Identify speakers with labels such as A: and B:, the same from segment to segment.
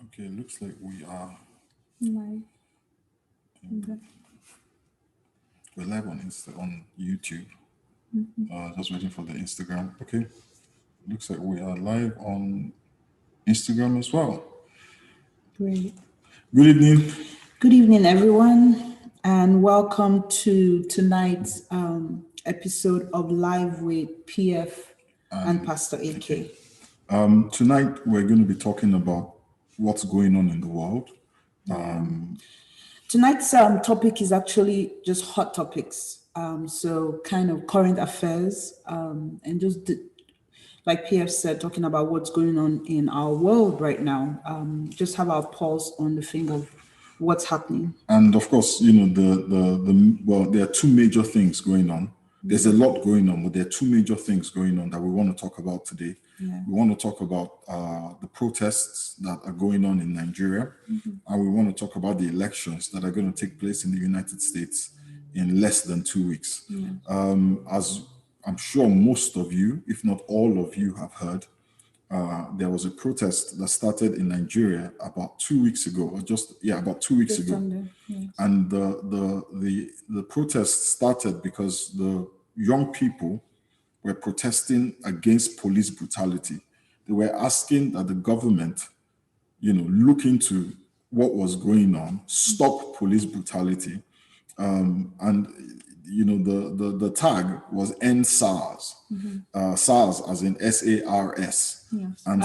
A: Okay, looks like we are
B: Live.
A: we're live on on YouTube. Just waiting for the Instagram. Okay, looks like we are live on Instagram as well.
B: Great.
A: Good evening.
B: Good evening, everyone, and welcome to tonight's episode of Live with PF and Pastor AK.
A: Tonight we're going to be talking about what's going on in the world.
B: Tonight's topic is actually just hot topics, so kind of current affairs, and just like PF said, talking about what's going on in our world right now. Just have our pulse on the thing of what's happening.
A: And of course, you know, there are two major things going on. There's a lot going on, but there are two major things going on that we want to talk about today.
B: Yeah.
A: We want to talk about the protests that are going on in Nigeria, and we want to talk about the elections that are going to take place in the United States in less than 2 weeks. As I'm sure most of you, if not all of you, have heard, there was a protest that started in Nigeria about 2 weeks ago, about 2 weeks ago.
B: Yes.
A: And the protest started because the young people were protesting against police brutality. They were asking that the government, look into what was going on, stop police brutality, and the tag was end SARS, SARS as in SARS.
B: Yes.
A: And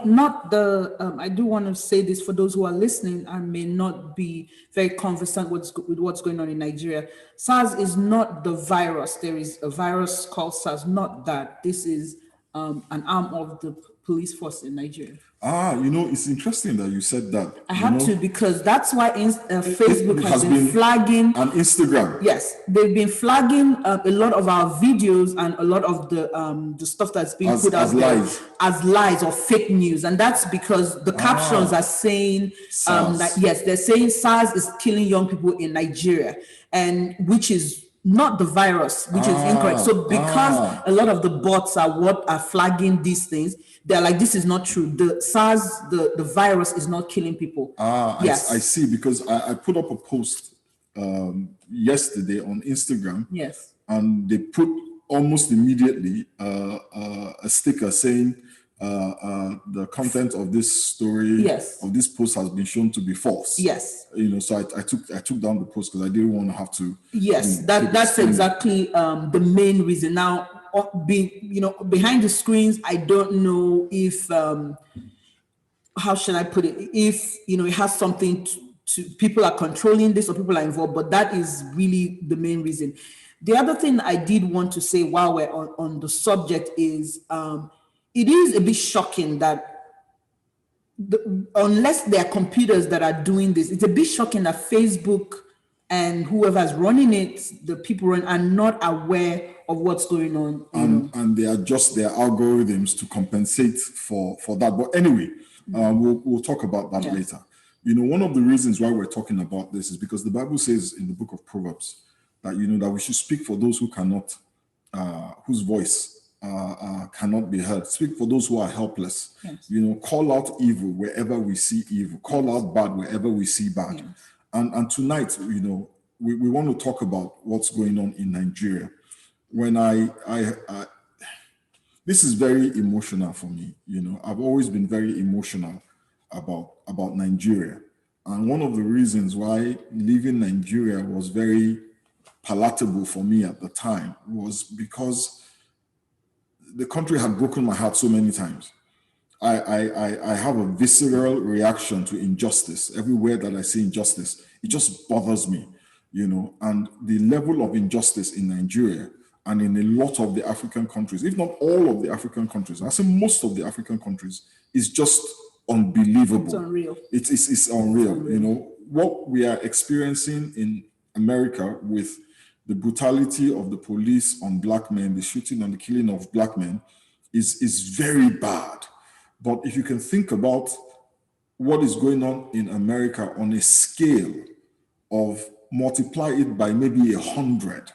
B: not the. I do want to say this for those who are listening and may not be very conversant with what's going on in Nigeria. SARS is not the virus. There is a virus called SARS. Not that. This is an arm of the police force in Nigeria.
A: It's interesting that you said that.
B: I have to, because that's why Facebook
A: it
B: has been flagging,
A: and Instagram.
B: Yes, they've been flagging a lot of our videos and a lot of the stuff that's being put out there as lies or fake news, and that's because the captions are saying that yes, they're saying SARS is killing young people in Nigeria, and which is not the virus, which is incorrect. So because a lot of the bots are what are flagging these things, they're like, this is not true. The SARS, the virus is not killing people.
A: Yes. I see, because I put up a post yesterday on Instagram.
B: Yes.
A: And they put almost immediately a sticker saying the content of this story,
B: yes,
A: of this post has been shown to be false.
B: Yes.
A: So I took down the post because I didn't want to have to.
B: Yes, that's exactly the main reason. Now, behind the screens, I don't know if how should I put it? If it has something to people are controlling this or people are involved, but that is really the main reason. The other thing I did want to say while we're on the subject is it is a bit shocking that unless there are computers that are doing this, it's a bit shocking that Facebook and whoever's running it, the people are not aware of what's going on.
A: And they adjust their algorithms to compensate for that. But anyway, we'll talk about that later. One of the reasons why we're talking about this is because the Bible says in the book of Proverbs that, that we should speak for those who cannot, whose voice cannot be heard. Speak for those who are helpless.
B: Yes.
A: Call out evil wherever we see evil. Call out bad wherever we see bad.
B: Yes.
A: And tonight, we want to talk about what's going on in Nigeria. When this is very emotional for me. I've always been very emotional about Nigeria. And one of the reasons why leaving Nigeria was very palatable for me at the time was because the country had broken my heart so many times. I have a visceral reaction to injustice. Everywhere that I see injustice, it just bothers me, and the level of injustice in Nigeria and in a lot of the African countries, if not all of the African countries, I say most of the African countries, is just unbelievable.
B: It's unreal.
A: It's unreal. What we are experiencing in America with the brutality of the police on black men, the shooting and the killing of black men is very bad. But if you can think about what is going on in America on a scale of multiply it by maybe 100,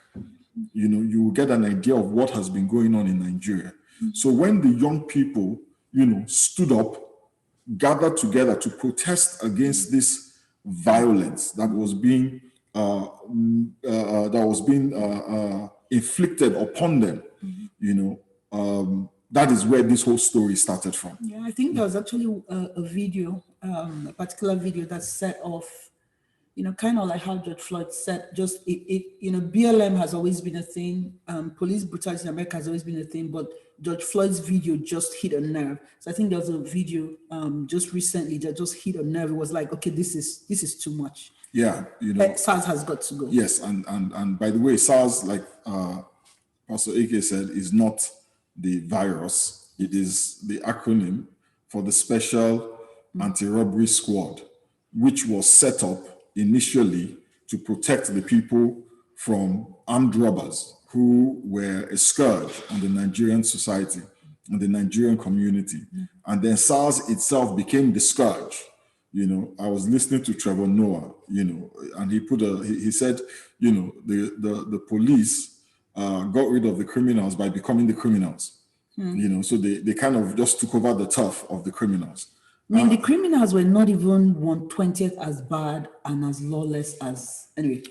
A: you will get an idea of what has been going on in Nigeria. So when the young people, stood up gathered together to protest against this violence that was being inflicted upon them. That is where this whole story started from.
B: Yeah, I think there was actually a video, a particular video that set off, kind of like how George Floyd said, BLM has always been a thing. Police brutality in America has always been a thing, but George Floyd's video just hit a nerve. So I think there was a video just recently that just hit a nerve. It was like, okay, this is too much.
A: Yeah,
B: SARS has got to go.
A: Yes, and by the way, SARS, like Pastor AK said, is not the virus. It is the acronym for the Special Anti-Robbery Squad, which was set up initially to protect the people from armed robbers who were a scourge on the Nigerian society and the Nigerian community. And then SARS itself became the scourge. I was listening to Trevor Noah, and he said, the police got rid of the criminals by becoming the criminals. So they kind of just took over the turf of the criminals.
B: I mean, the criminals were not even 1/20th as bad and as lawless as, anyway,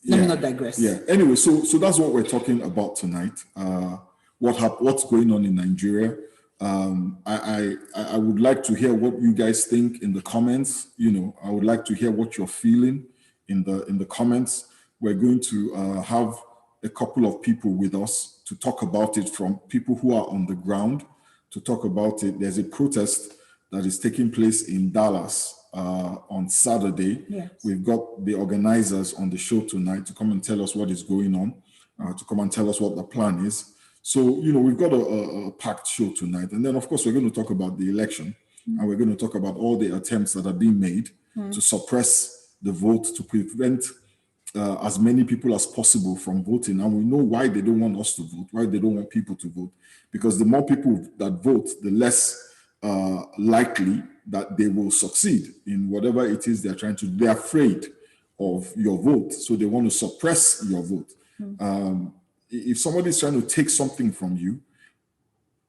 B: let me not digress.
A: Yeah, anyway, so that's what we're talking about tonight. What's going on in Nigeria. I would like to hear what you guys think in the comments. I would like to hear what you're feeling in the comments. We're going to have a couple of people with us to talk about it, from people who are on the ground to talk about it. There's a protest that is taking place in Dallas on Saturday.
B: Yes.
A: We've got the organizers on the show tonight to come and tell us what is going on, to come and tell us what the plan is. So, we've got a packed show tonight. And then, of course, we're going to talk about the election, and we're going to talk about all the attempts that are being made to suppress the vote, to prevent as many people as possible from voting. And we know why they don't want us to vote, why they don't want people to vote, because the more people that vote, the less likely that they will succeed in whatever it is they're trying to do. They're afraid of your vote, so they want to suppress your vote. If somebody's trying to take something from you,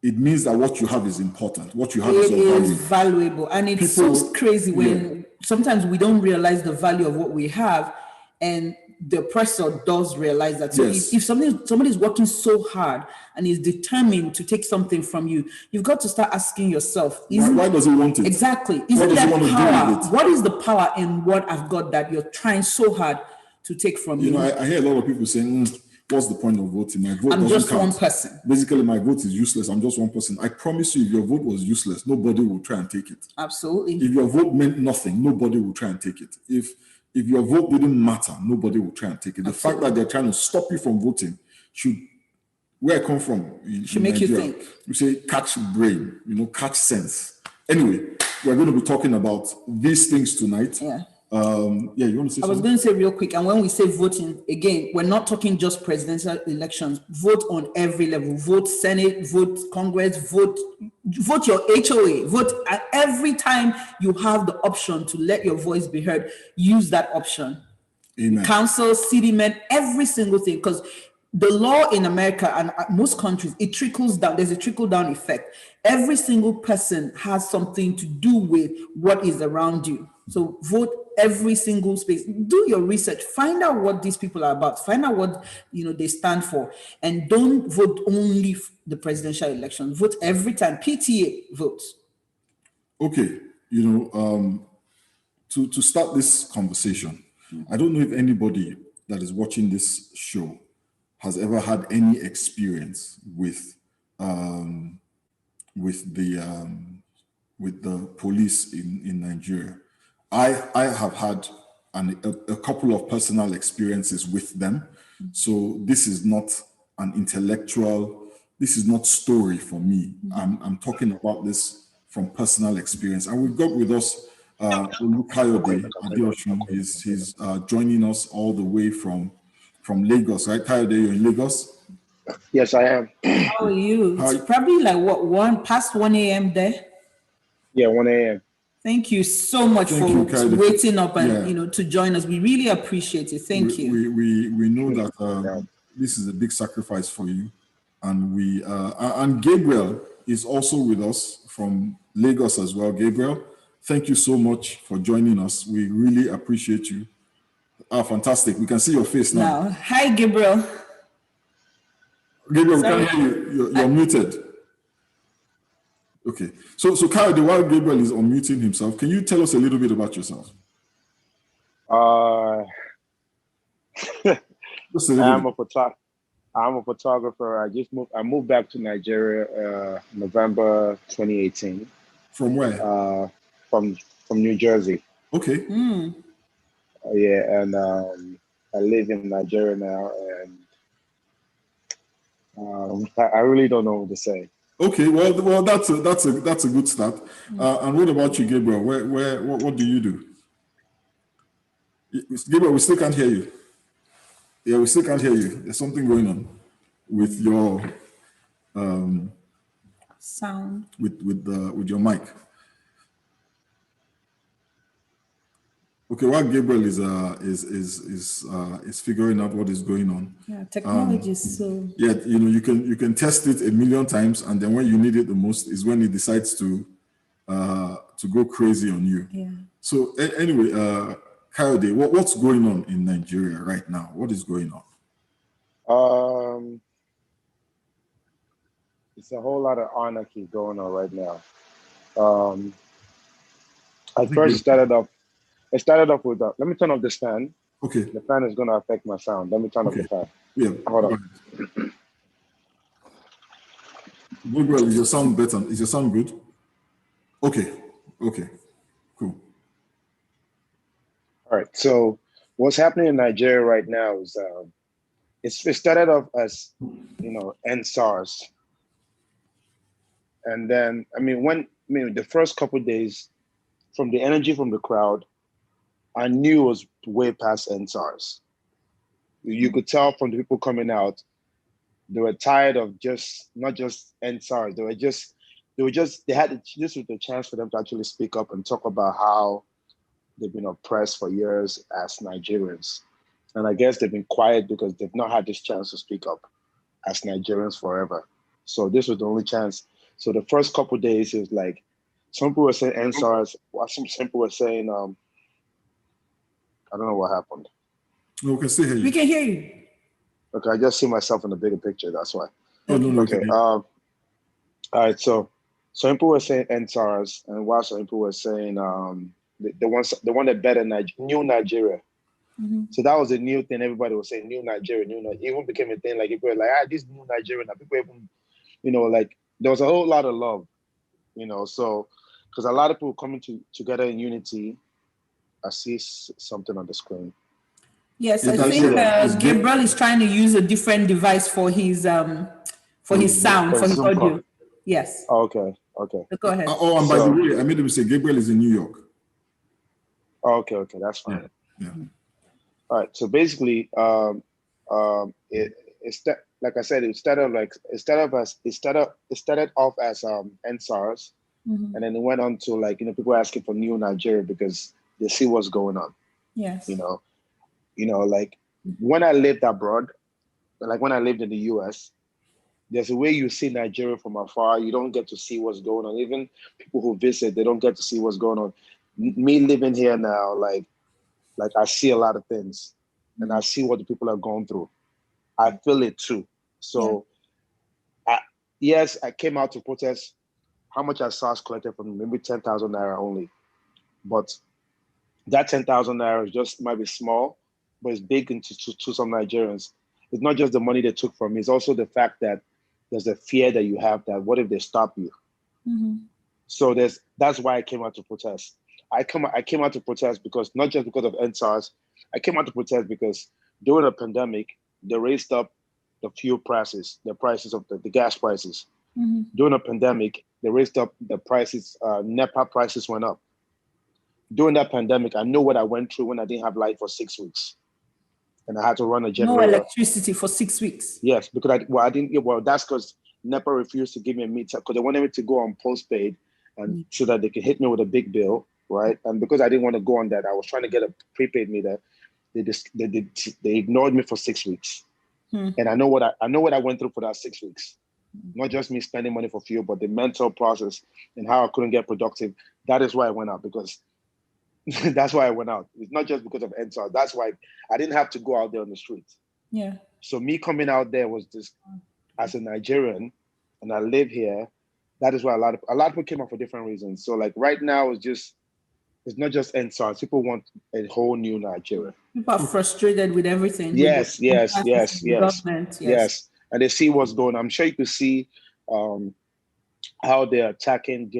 A: it means that what you have is important. What you have is
B: valuable. And it's so crazy when sometimes we don't realize the value of what we have, and the oppressor does realize that. So if somebody's working so hard and is determined to take something from you, you've got to start asking yourself,
A: why does he want it?
B: Exactly. Isn't that power? What is the power in what I've got that you're trying so hard to take from me?
A: I hear a lot of people saying, what's the point of voting? My vote
B: I'm just
A: count.
B: one person.
A: Basically, my vote is useless. I'm just one person. I promise you, if your vote was useless, nobody will try and take it.
B: Absolutely.
A: If your vote meant nothing, nobody will try and take it. If your vote didn't matter, nobody will try and take it. The fact that they're trying to stop you from voting should, where I come from,
B: should make you think.
A: We say catch brain, catch sense. Anyway, we're going to be talking about these things tonight.
B: Yeah.
A: You want to say something?
B: I was going to say real quick, and when we say voting, again, we're not talking just presidential elections. Vote on every level. Vote Senate, vote Congress, vote your HOA, vote. Every time you have the option to let your voice be heard, use that option.
A: Amen.
B: Council, city men, every single thing, because the law in America and most countries, it trickles down. There's a trickle down effect. Every single person has something to do with what is around you. So vote every single space. Do your research. Find out what these people are about. Find out what they stand for, and don't vote only the presidential election. Vote every time. PTA votes.
A: Okay, to start this conversation, I don't know if anybody that is watching this show has ever had any experience with the police in Nigeria. I have had a couple of personal experiences with them. So this is not an intellectual, this is not story for me. I'm talking about this from personal experience. And we've got with us Kayode Adeosun. He's joining us all the way from Lagos, right? Kayode, you're in Lagos?
C: Yes, I am.
B: How are you? It's probably like past 1 a.m. there?
C: Yeah, 1 a.m.
B: Thank you so much for waiting up and to join us. We really appreciate it. Thank you.
A: We know that this is a big sacrifice for you, and and Gabriel is also with us from Lagos as well. Gabriel, thank you so much for joining us. We really appreciate you. Ah, fantastic. We can see your face now.
B: Hi, Gabriel.
A: Gabriel, we can't hear you. You're muted. Okay. So Kayode, while Gabriel is unmuting himself, can you tell us a little bit about yourself? Just a little bit.
C: I'm a photographer. I moved back to Nigeria November 2018.
A: From where?
C: From New Jersey.
A: Okay.
C: Yeah, and I live in Nigeria now, and I really don't know what to say.
A: Okay, well, that's a good start. And what about you, Gabriel? What do you do? Gabriel, we still can't hear you. Yeah, we still can't hear you. There's something going on with your
B: sound.
A: With your mic. Okay, while Gabriel is figuring out what is going on.
B: Yeah, technology is so.
A: Yeah, you can test it a million times, and then when you need it the most is when it decides to go crazy on you.
B: Yeah.
A: So anyway, Kayode, what's going on in Nigeria right now? What is going on?
C: It's a whole lot of anarchy going on right now. It started off with let me turn off this fan.
A: Okay.
C: The fan is going to affect my sound. Let me turn off the fan.
A: Yeah.
C: Hold on.
A: Gabriel, is your sound better? Is your sound good? Okay. Cool.
C: All right. So what's happening in Nigeria right now is it started off as NSARS. And then the first couple of days, from the energy from the crowd, I knew it was way past NSARS. You could tell from the people coming out, they were tired of not just NSARS. This was the chance for them to actually speak up and talk about how they've been oppressed for years as Nigerians. And I guess they've been quiet because they've not had this chance to speak up as Nigerians forever. So this was the only chance. So the first couple of days, it was like, some people were saying NSARS, some people were saying, I don't know what happened.
A: No, we can still hear you.
B: We can hear you.
C: Okay, I just see myself in the bigger picture, that's why.
A: Oh, no,
C: okay, all right, so some people were saying NSARS, and while some people were saying the one that better New Nigeria.
B: Mm-hmm.
C: So that was a new thing. Everybody was saying New Nigeria, It even became a thing. Like people were like, this New Nigeria. Now people even, like there was a whole lot of love, So because a lot of people coming together in unity. I see something on the screen.
B: Yes, I think Gabriel is trying to use a different device for his sound, for his audio. Call. Yes.
C: Oh, okay.
B: So go ahead.
A: And by the way, I made a mistake. Gabriel is in New York.
C: Okay, that's fine.
A: Yeah.
C: All right. So basically, like I said, it started off as NSARS,
B: mm-hmm.
C: and then it went on to people asking for New Nigeria because they see what's going on.
B: Yes.
C: Like when I lived abroad, like when I lived in the US, there's a way you see Nigeria from afar. You don't get to see what's going on. Even people who visit, they don't get to see what's going on. Me living here now, like I see a lot of things and I see what the people are going through. I feel it too. So I came out to protest. How much I SARS collected from maybe 10,000 naira only. But that 10,000 naira just might be small, but it's big to some Nigerians. It's not just the money they took from me. It's also the fact that there's a fear that you have that what if they stop you?
B: Mm-hmm.
C: So that's why I came out to protest. I came out to protest because not just because of NSARS. I came out to protest because during the pandemic, they raised up the fuel prices, the prices of the gas prices.
B: Mm-hmm.
C: During the pandemic, they raised up the prices, NEPA prices went up. During that pandemic, I know what I went through when I didn't have light for 6 weeks. And I had to run a generator.
B: No electricity for 6 weeks.
C: Yes, because that's because NEPA refused to give me a meter because they wanted me to go on postpaid and so that they could hit me with a big bill, right? And because I didn't want to go on that, I was trying to get a prepaid meter. They ignored me for 6 weeks. And I know what I went through for that 6 weeks. Not just me spending money for fuel, but the mental process and how I couldn't get productive. That is why I went out, because that's why I went out. It's not just because of NSAR. That's why I didn't have to go out there on the streets.
B: Yeah.
C: So me coming out there was just as a Nigerian, and I live here. That is why a lot of people came out for different reasons. So like right now, it's not just NSAR. People want a whole new Nigeria.
B: People are frustrated with everything.
C: Yes.
B: Government. Yes.
C: And they see what's going on. I'm sure you could see how they're attacking.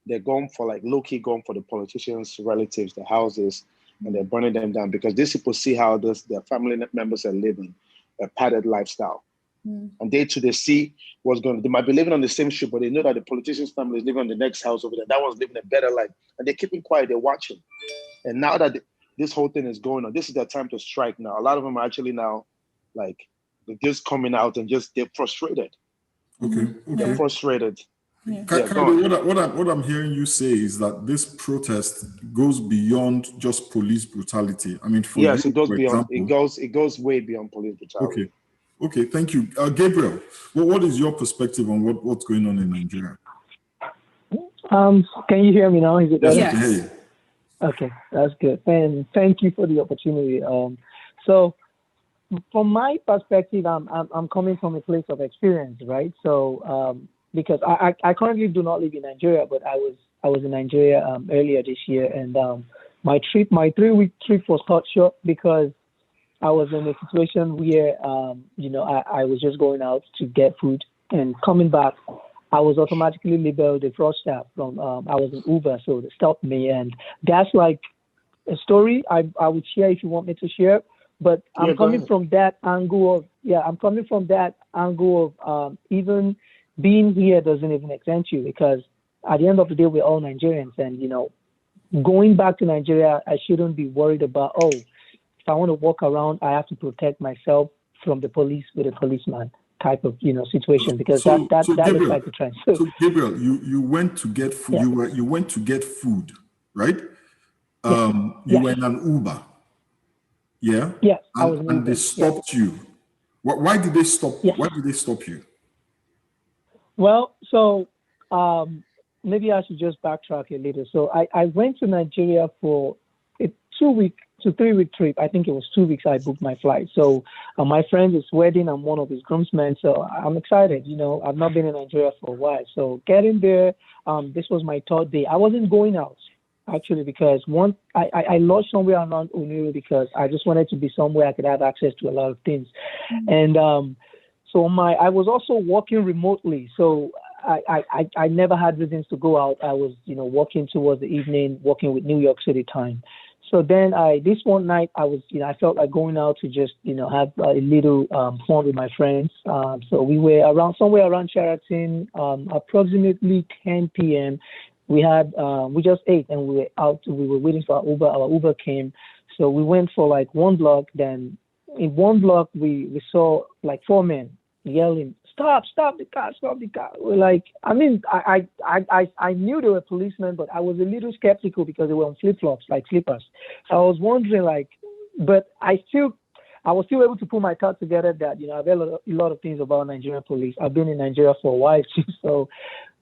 C: They're going for like low-key going for the politicians' relatives, the houses, and they're burning them down because these people see how their family members are living a padded lifestyle. And they see what's going on. They might be living on the same street, but they know that the politician's family is living on the next house over there. That one's living a better life. And they're keeping quiet, they're watching. And now that this whole thing is going on, this is their time to strike now. A lot of them are actually now like they're just coming out and they're frustrated.
A: Okay.
C: They're frustrated.
B: Yeah.
A: What I'm hearing you say is that this protest goes beyond just police brutality. I mean,
C: yes,
A: you,
C: it goes beyond.
A: Example,
C: it goes way beyond police brutality.
A: Okay. Thank you, Gabriel. What is your perspective on what's going on in Nigeria?
D: Can you hear me now? Is it better?
A: Yes, I can hear you.
D: Okay, that's good. And thank you for the opportunity. So, from my perspective, I'm coming from a place of experience, right? So, because I currently do not live in Nigeria, but I was in Nigeria earlier this year, and my 3-week trip was cut short because I was in a situation where I was just going out to get food, and coming back, I was automatically labeled a fraudster from I was in Uber, so they stopped me, and that's like a story I would share if you want me to share. But I'm coming from that angle of even being here doesn't even exempt you, because at the end of the day, we're all Nigerians, and going back to Nigeria, I shouldn't be worried about, if I want to walk around, I have to protect myself from the police with a policeman type of situation, because that
A: Gabriel,
D: is like the trend.
A: So Gabriel, you went to get food. Yeah. You went to get food, right? You were in an Uber. Yeah.
D: Yeah.
A: And they stopped you. Why did they stop? Yeah. Why did they stop you?
D: Well, so maybe I should just backtrack a little. So I went to Nigeria for a 2-week to 3-week trip. I think it was 2 weeks I booked my flight. So my friend is wedding. I'm one of his groomsmen. So I'm excited. I've not been in Nigeria for a while. So getting there, this was my 3rd day. I wasn't going out, actually, because I lodged somewhere around Oniru because I just wanted to be somewhere I could have access to a lot of things. And so I was also working remotely. So I never had reasons to go out. I was, working towards the evening, working with New York City time. So then this one night I was, I felt like going out to just, have a little fun with my friends. So we were somewhere around Sheraton, approximately 10 p.m. We just ate and we were out. We were waiting for our Uber. Our Uber came. So we went for like one block. Then in one block, we saw like 4 men yelling, stop the car. We're like, I mean, I knew they were policemen, but I was a little skeptical because they were on flip-flops, like slippers. So I was wondering but I was still able to put my thoughts together that, I've heard a lot of things about Nigerian police. I've been in Nigeria for a while too. So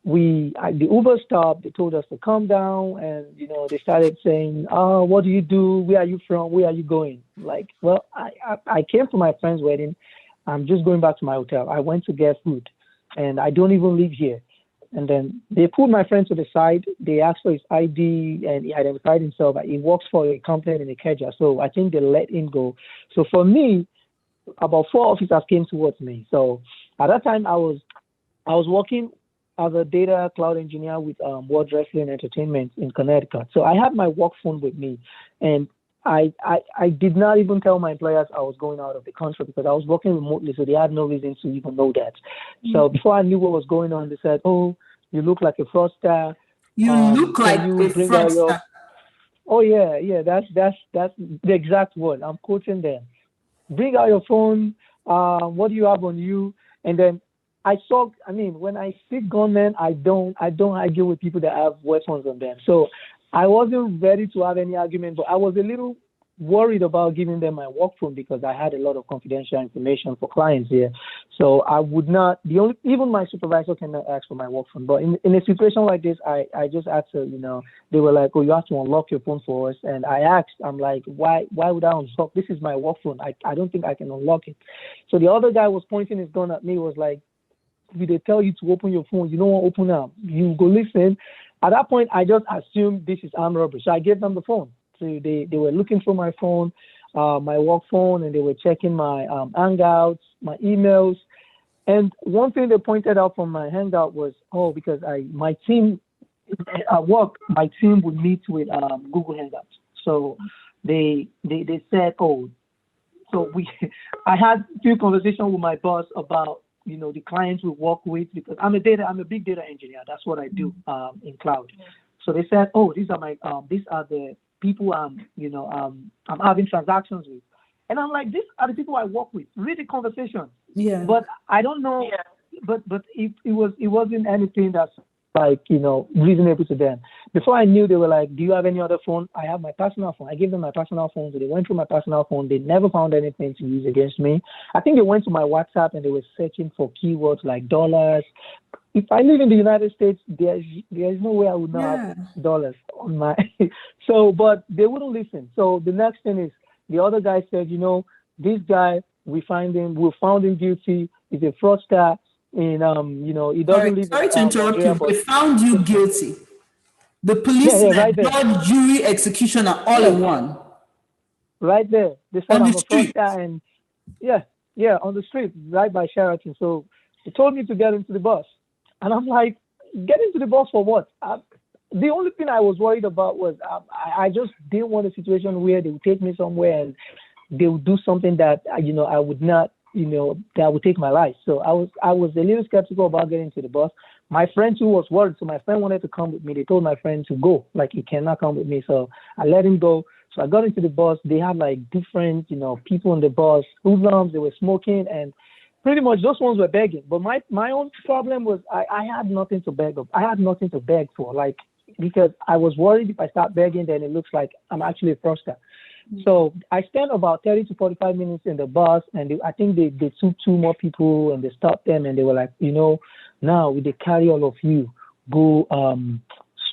D: the Uber stopped, they told us to calm down, and, they started saying, what do you do? Where are you from? Where are you going? Like, well, I came to my friend's wedding. I'm just going back to my hotel. I went to get food, and I don't even live here. And then they pulled my friend to the side. They asked for his ID, and he identified himself. He works for a company in Ikeja, so I think they let him go. So for me, about 4 officers came towards me. So at that time, I was working as a data cloud engineer with World Wrestling Entertainment in Connecticut. So I had my work phone with me, and I did not even tell my employers I was going out of the country because I was working remotely, so they had no reason to even know that. So before I knew what was going on, they said, "Oh, you look like a fraudster.
B: You look like a fraudster."
D: Oh yeah, that's the exact word. I'm quoting them. Bring out your phone. What do you have on you? And then when I see gunmen, I don't argue with people that have weapons on them. So I wasn't ready to have any argument, but I was a little worried about giving them my work phone because I had a lot of confidential information for clients here. So I would not, even my supervisor cannot ask for my work phone. But in a situation like this, I just asked her, they were like, oh, you have to unlock your phone for us. And I asked, I'm like, why would I unlock? This is my work phone. I don't think I can unlock it. So the other guy was pointing his gun at me, was like, if they tell you to open your phone, you don't want to open up. You go listen. At that point, I just assumed this is armed robbery. So I gave them the phone. So they were looking through my phone, my work phone, and they were checking my Hangouts, my emails. And one thing they pointed out from my Hangout was, because my team at work, my team would meet with Google Hangouts. So they said, I had a few conversations with my boss about the clients we work with, because I'm a big data engineer. That's what I do in cloud. So they said, these are the people I'm having transactions with. And I'm like, these are the people I work with. Read the conversation.
B: Yeah.
D: But I don't know. Yeah. But it wasn't anything that's like, reasonable to them. Before I knew, they were like, do you have any other phone? I have my personal phone. I gave them my personal phone. So they went through my personal phone. They never found anything to use against me. I think they went to my WhatsApp and they were searching for keywords like dollars. If I live in the United States, there is no way I would not have dollars on my. So, but they wouldn't listen. So the next thing is, the other guy said, this guy, we found him guilty. He's a fraudster. And he doesn't live.
B: Sorry to interrupt you. They found you guilty. The police,
D: right
B: judge, jury, executioner, all in one.
D: Right there. They said I'm a fraudster, and on the street, right by Sheraton. So they told me to get into the bus, and I'm like, get into the bus for what? The only thing I was worried about was I just didn't want a situation where they would take me somewhere and they would do something that I would not. That would take my life. So I was a little skeptical about getting to the bus. My friend too was worried, so my friend wanted to come with me. They told my friend to go, like he cannot come with me. So I let him go. So I got into the bus. They had like different, people in the bus, hoodlums. They were smoking, and pretty much those ones were begging. But my own problem was I had nothing to beg of. I had nothing to beg for, because I was worried if I start begging, then it looks like I'm actually a fraudster. So I spent about 30 to 45 minutes in the bus, and I think they took two more people, and they stopped them, and they were like, now they carry all of you, go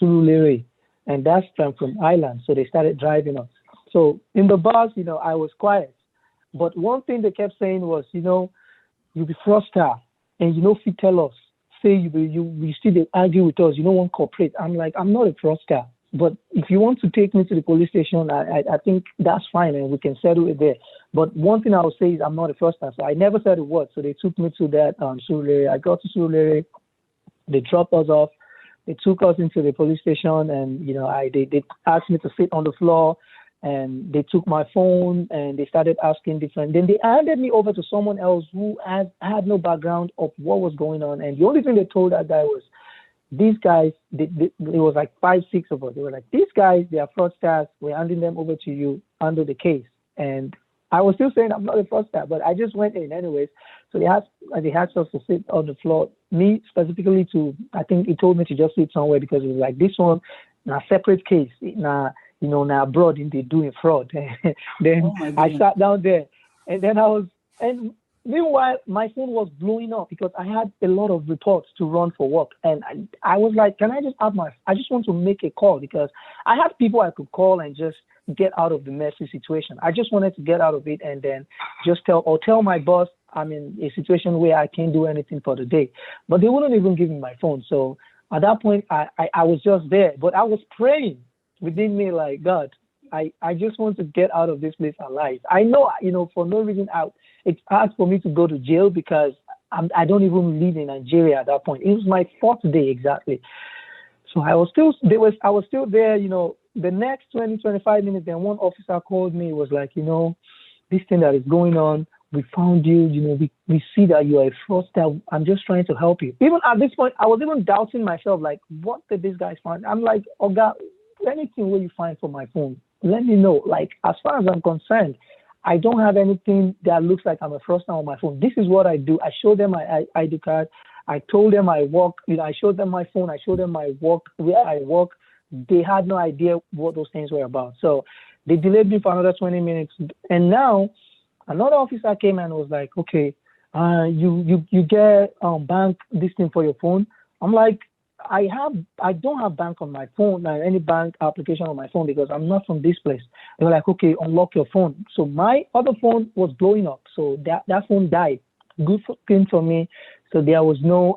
D: Surulere, and that's from Island. So they started driving us. So in the bus, I was quiet. But one thing they kept saying was, you be fraudster, and if you tell us, say you still argue with us, you don't want to cooperate. I'm like, I'm not a fraudster. But if you want to take me to the police station, I think that's fine, and we can settle it there. But one thing I will say is I'm not a fraudster, so I never said a word. So they took me to that Surulere. I got to Surulere. They dropped us off. They took us into the police station, and they asked me to sit on the floor, and they took my phone, and they started asking different. Then they handed me over to someone else who had no background of what was going on, and the only thing they told that guy was, these guys, it was like 5, 6 of us. They were like, these guys, they are fraudsters. We're handing them over to you under the case. And I was still saying I'm not a fraudster, but I just went in anyways. So they asked us to sit on the floor. Me specifically I think he told me to just sit somewhere, because it was like, this one, a separate case. Now abroad, they doing fraud. Then I sat down there, and then meanwhile, my phone was blowing up because I had a lot of reports to run for work. And I was like, can I just I just want to make a call, because I had people I could call and just get out of the messy situation. I just wanted to get out of it and then just tell my boss I'm in a situation where I can't do anything for the day. But they wouldn't even give me my phone. So at that point, I was just there. But I was praying within me, like, God, I just want to get out of this place alive. I know, for no reason it's hard for me to go to jail because I don't even live in Nigeria at that point. It was my 4th day exactly. So I was still there, the next 20, 25 minutes. Then one officer called me, was like, this thing that is going on, we found you, we see that you are a fraudster. I'm just trying to help you. Even at this point, I was even doubting myself, like, what did these guys find? I'm like, oh God, anything will you find for my phone? Let me know. Like, as far as I'm concerned, I don't have anything that looks like I'm a fraudster on my phone. This is what I do. I showed them my ID card. I told them I work. I showed them my phone. I showed them my work, where I work. They had no idea what those things were about. So They delayed me for another 20 minutes. And now another officer came and was like, okay, you get bank this thing for your phone. I'm like, I don't have bank on my phone, any bank application on my phone because I'm not from this place. They were like, okay, unlock your phone. So my other phone was blowing up. So that phone died. Good thing for me. So there was no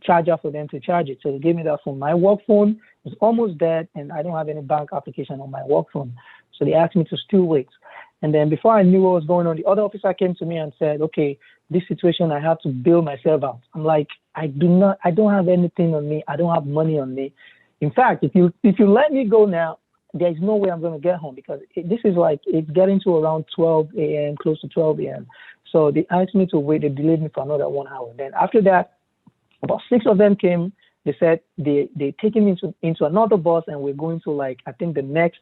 D: charger for them to charge it. So they gave me that phone. My work phone is almost dead and I don't have any bank application on my work phone. So they asked me to still wait. And then before I knew what was going on, the other officer came to me and said, okay, this situation, I have to bail myself out. I'm like, I don't have anything on me. I don't have money on me. In fact, if you let me go now, there's no way I'm going to get home because this is like, it's getting to around 12 a.m., close to 12 a.m. So they asked me to wait. They delayed me for another 1 hour. Then after that, about 6 of them came. They said they taken me into another bus and we're going to like, I think the next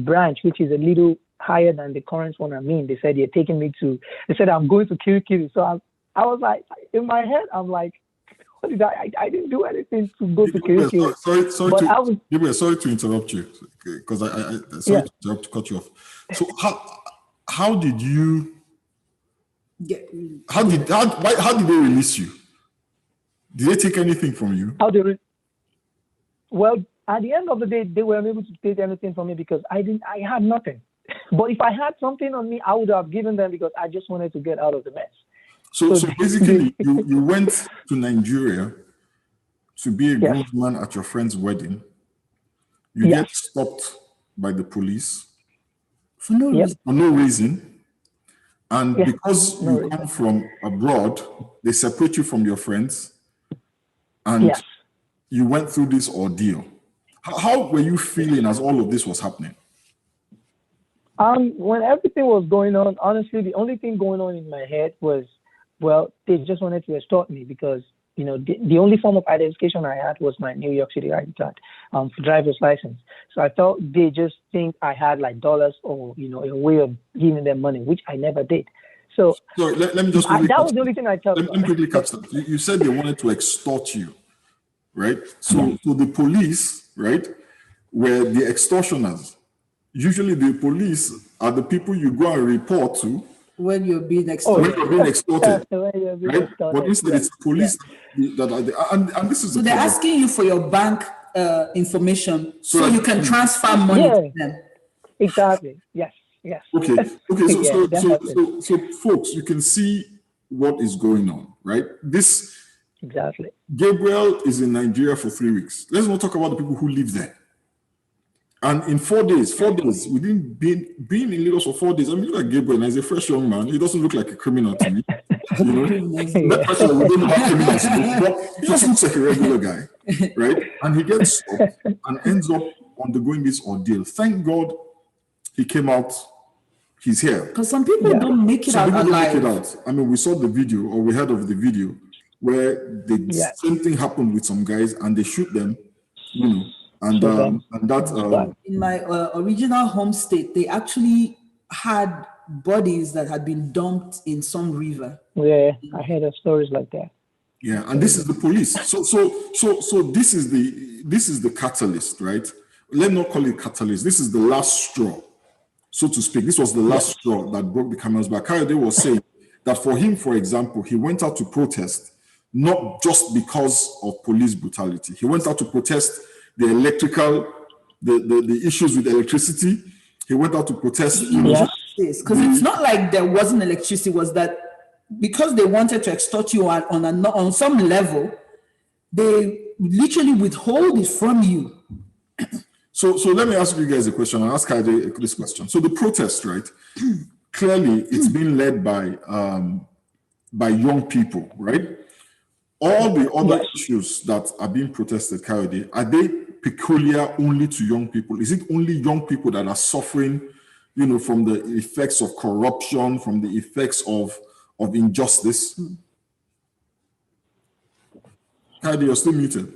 D: branch, which is a little higher than the current one I'm in. They said they said I'm going to Kirikiri. So I was like, in my head, I'm like, what did I didn't do anything to go to Kirikiri.
A: Sorry to interrupt you because to cut you off. So how did they release you? Did they take anything from you?
D: Well, at the end of the day, they were unable to take anything from me because I had nothing. But if I had something on me, I would have given them because I just wanted to get out of the mess.
A: So basically, you went to Nigeria to be a groomsman at your friend's wedding. You get stopped by the police
B: for no reason.
A: And because you come from abroad, they separate you from your friends. And you went through this ordeal. How were you feeling as all of this was happening?
D: When everything was going on, honestly, the only thing going on in my head was, well, they just wanted to extort me because, the only form of identification I had was my New York City ID card, driver's license. So I thought they just think I had like dollars or, a way of giving them money, which I never did. So
A: let me just
D: that was the only thing I thought.
A: Let me quickly catch that. You said they wanted to extort you, right? So the police, right, were the extortioners. Usually the police are the people you go and report to
B: when you're being extorted.
A: Right? But instead it's police that are there. And this is
B: so they're asking you for your bank information so you can transfer money to them.
D: Exactly. Yes.
A: Okay. So folks, you can see what is going on, right?
D: Exactly.
A: Gabriel is in Nigeria for 3 weeks. Let's not talk about the people who live there. And in 4 days, within being in Lagos for 4 days, I mean, look at Gabriel, he's a fresh young man. He doesn't look like a criminal to me. We don't know about criminals, but he just looks like a regular guy, right? And he gets stopped and ends up undergoing this ordeal. Thank God he came out. He's here.
B: Because some people don't make it out alive.
A: I mean, we saw the video, or we heard of the video, where the same thing happened with some guys and they shoot them, And that
B: in my original home state, they actually had bodies that had been dumped in some river.
D: Yeah, I heard of stories like that.
A: Yeah, and this is the police. So this is the catalyst, right? Let's not call it catalyst. This is the last straw, so to speak. This was the last straw that broke the camel's back. Kayode was saying that for him, for example, he went out to protest not just because of police brutality. He went out to protest the electrical, the issues with electricity. He went out to protest.
B: Because it's not like there wasn't electricity, was that because they wanted to extort you on some level, they literally withhold it from you.
A: So let me ask you guys a question. I'll ask Kayode this question. So the protest, right? Clearly, it's being led by young people, right? All the other issues that are being protested, Kayode, are they peculiar only to young people? Is it only young people that are suffering, from the effects of corruption, from the effects of injustice? Kayode, you're still muted.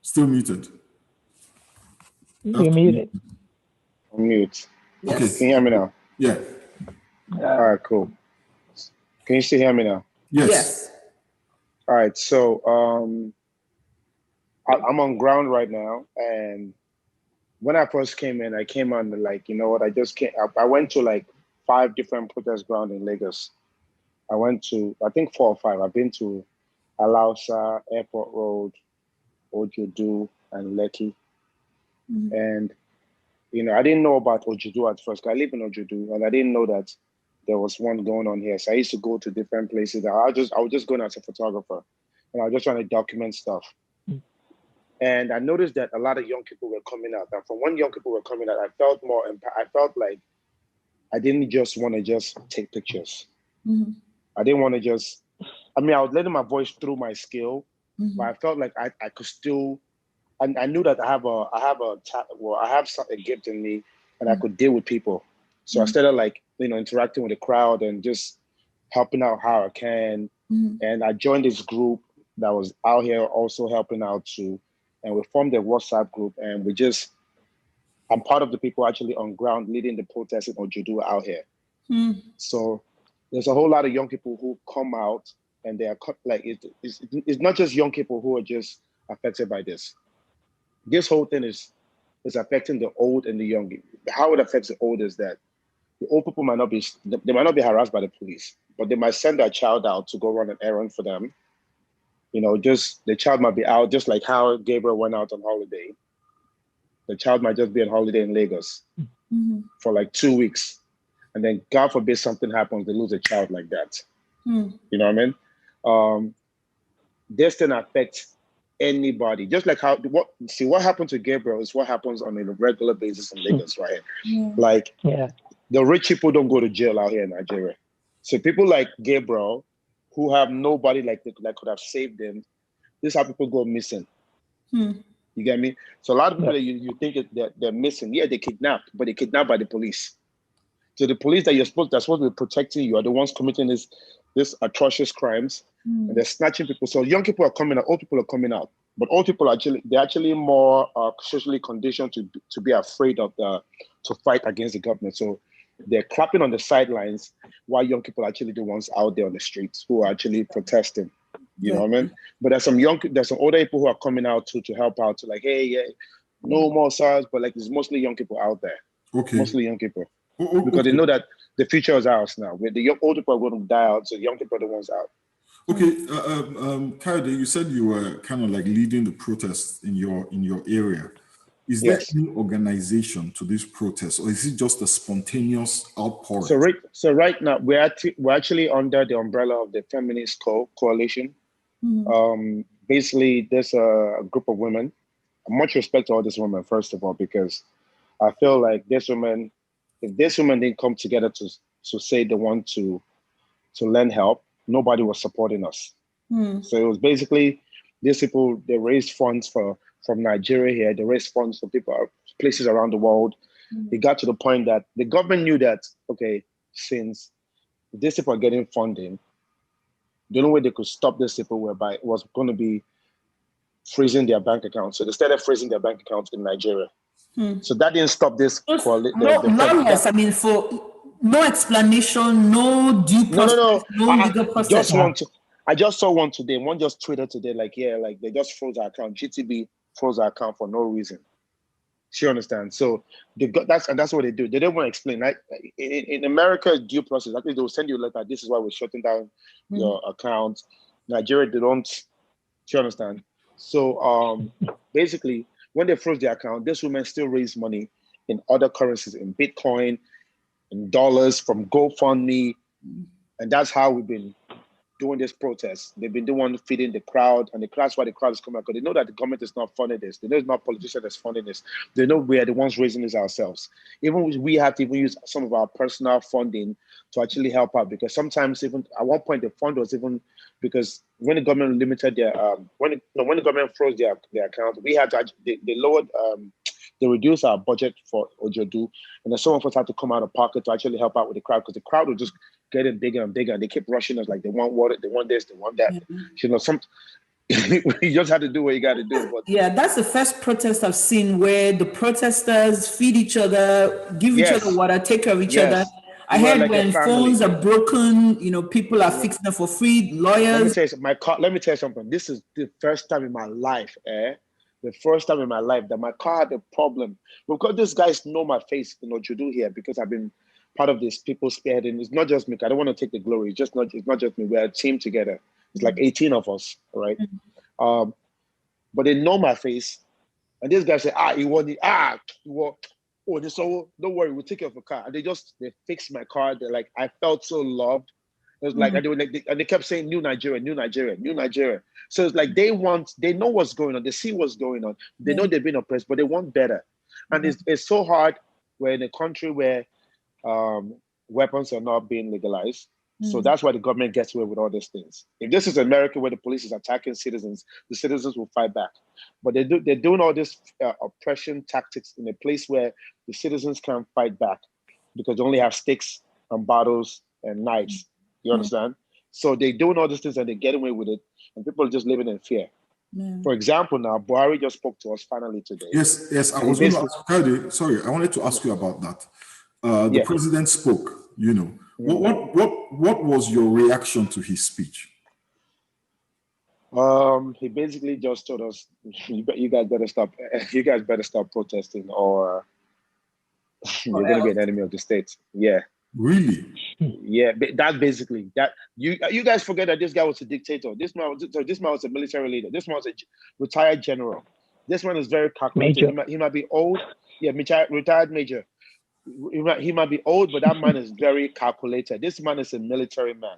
A: Still muted.
D: You're muted.
C: I'm mute.
A: Yes. Okay.
C: Can you hear me now?
A: Yeah.
C: All right, cool. Can you still hear me now?
A: Yes.
C: All right, so I'm on ground right now, and when I first came in, I came on like, you know what? I just came. I went to like 5 different protest grounds in Lagos. I went to, I think 4 or 5. I've been to Alausa, Airport Road, Ojodu, and Lekki. And I didn't know about Ojodu at first. I live in Ojodu, and I didn't know that there was one going on here. So I used to go to different places. I was just going as a photographer, and I was just trying to document stuff. And I noticed that a lot of young people were coming out. And from when young people were coming out, I felt like I didn't just want to just take pictures. I didn't want to just, I was letting my voice through my skill, but I felt like I could still, and I knew that I have a gift in me, and I could deal with people. So I started like, interacting with the crowd and just helping out how I can. And I joined this group that was out here also helping out too. And we formed a WhatsApp group, and I'm part of the people actually on ground leading the protests in Ojodu out here. So there's a whole lot of young people who come out, and they are like, it's not just young people who are just affected by this. This whole thing is affecting the old and the young. How it affects the old is that the old people might not be harassed by the police, but they might send their child out to go run an errand for them. Just the child might be out, just like how Gabriel went out on holiday. The child might just be on holiday in Lagos for like 2 weeks. And then God forbid something happens, they lose a child like that. You know what I mean? This thing affects anybody. Just like what happened to Gabriel is what happens on a regular basis in Lagos, right? Like the rich people don't go to jail out here in Nigeria. So people like Gabriel, who have nobody that could have saved them, this is how people go missing. You get me? So a lot of people you think that they're missing. Yeah, they're kidnapped, but they're kidnapped by the police. So the police that's supposed to be protecting you are the ones committing this atrocious crimes, and they're snatching people. So young people are coming out, old people are coming out, but old people they're actually more socially conditioned to be afraid to fight against the government. So they're clapping on the sidelines while young people are actually the ones out there on the streets who are actually protesting. You know what I mean? But there's some older people who are coming out to help out, to like, hey, yeah, no more SARS, but like there's mostly young people out there. Okay. Mostly young people. Because they know that the future is ours now. Where the old people are going to die out, so young people are the ones out.
A: Okay, Kayode, you said you were kind of like leading the protests in your area. Is there any organization to this protest, or is it just a spontaneous outpouring?
C: So right now we're actually under the umbrella of the Feminist Coalition. Basically, there's a group of women. Much respect to all these women, first of all, because I feel like these women, if these women didn't come together to say they want to lend help, nobody was supporting us. So it was basically these people, they raised funds from Nigeria here, they raised funds for places around the world. It got to the point that the government knew that, okay, since these people are getting funding, the only way they could stop these people whereby it was going to be freezing their bank accounts. So they started freezing their bank accounts in Nigeria. So that didn't stop this.
B: For no explanation, no due process, no legal process.
C: I just saw one today. One just tweeted today, like, yeah, like they just froze our account. GTB froze our account for no reason. She understands. So that's what they do. They don't want to explain. Right? In America, due process. I think they will send you a letter. This is why we're shutting down your account. Nigeria, they don't. She understand. So basically, when they froze their account, these women still raise money in other currencies, in Bitcoin, in dollars, from GoFundMe, and that's how we've been doing this protest. They've been the one feeding the crowd, and that's why the crowd is coming out, because they know that the government is not funding this. They know it's not politicians that's funding this. They know we are the ones raising this ourselves. Even we have to even use some of our personal funding to actually help out, because sometimes even at one point the fund was even, because when the government limited their when the government froze their account, we had to they lowered they reduced our budget for Ojodu, and then some of us had to come out of pocket to actually help out with the crowd, because the crowd was just getting bigger and bigger, and they kept rushing us like they want water, they want this, they want that. You know, you just had to do what you got to do. But
B: yeah, that's the first protest I've seen where the protesters feed each other, give each other water, take care of each other. I heard like when phones are broken, people are fixing them for free. Lawyers.
C: Let me tell you something. This is the first time in my life the first time in my life that my car had a problem. Because these guys know my face, Judu here, because I've been part of this people spearheading. It's not just me. I don't want to take the glory. It's not just me. We're a team together. It's like 18 of us, right? But they know my face. And this guy said, oh, so don't worry, we'll take care of the car. And they fixed my car. They're like, I felt so loved. It was like, and they kept saying, new Nigeria, new Nigeria, new Nigeria. So it's like they know what's going on. They see what's going on. They know they've been oppressed, but they want better. And it's so hard. We're in a country where weapons are not being legalized. So that's why the government gets away with all these things. If this is America where the police is attacking citizens, the citizens will fight back. But they're doing all this oppression tactics in a place where the citizens can't fight back because they only have sticks and bottles and knives. You understand? So they're doing all these things and they're getting away with it, and people are just living in fear. For example, now Buhari just spoke to us finally today.
A: Yes. I was going to ask Kade, sorry, I wanted to ask you about that. The president spoke. What was your reaction to his speech?
C: He basically just told us, you guys better stop. You guys better stop protesting, or you're going to be an enemy of the state. Yeah.
A: Really?
C: Yeah, that basically that you guys forget that this guy was a dictator. This man was a military leader. This man was a retired general. This man is very calculated. He might be old. Yeah, retired major. He might be old, but that man is very calculated. This man is a military man.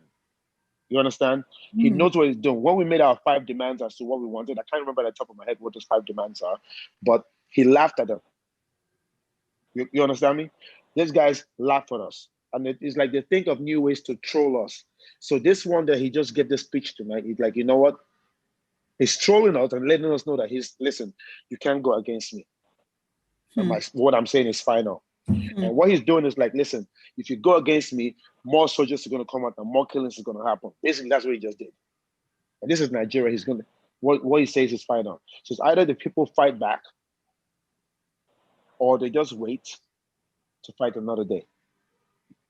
C: You understand? He knows what he's doing. When we made our 5 demands as to what we wanted, I can't remember at the top of my head what those 5 demands are, but he laughed at them. You understand me? These guys laugh at us. And it's like they think of new ways to troll us. So this one that he just gave the speech tonight, he's like, you know what? He's trolling us and letting us know that listen, you can't go against me. And what I'm saying is final. And what he's doing is like, listen, if you go against me, more soldiers are going to come out and more killings is going to happen. Basically, that's what he just did. And this is Nigeria. He's going to, what he says is final. So it's either the people fight back or they just wait to fight another day.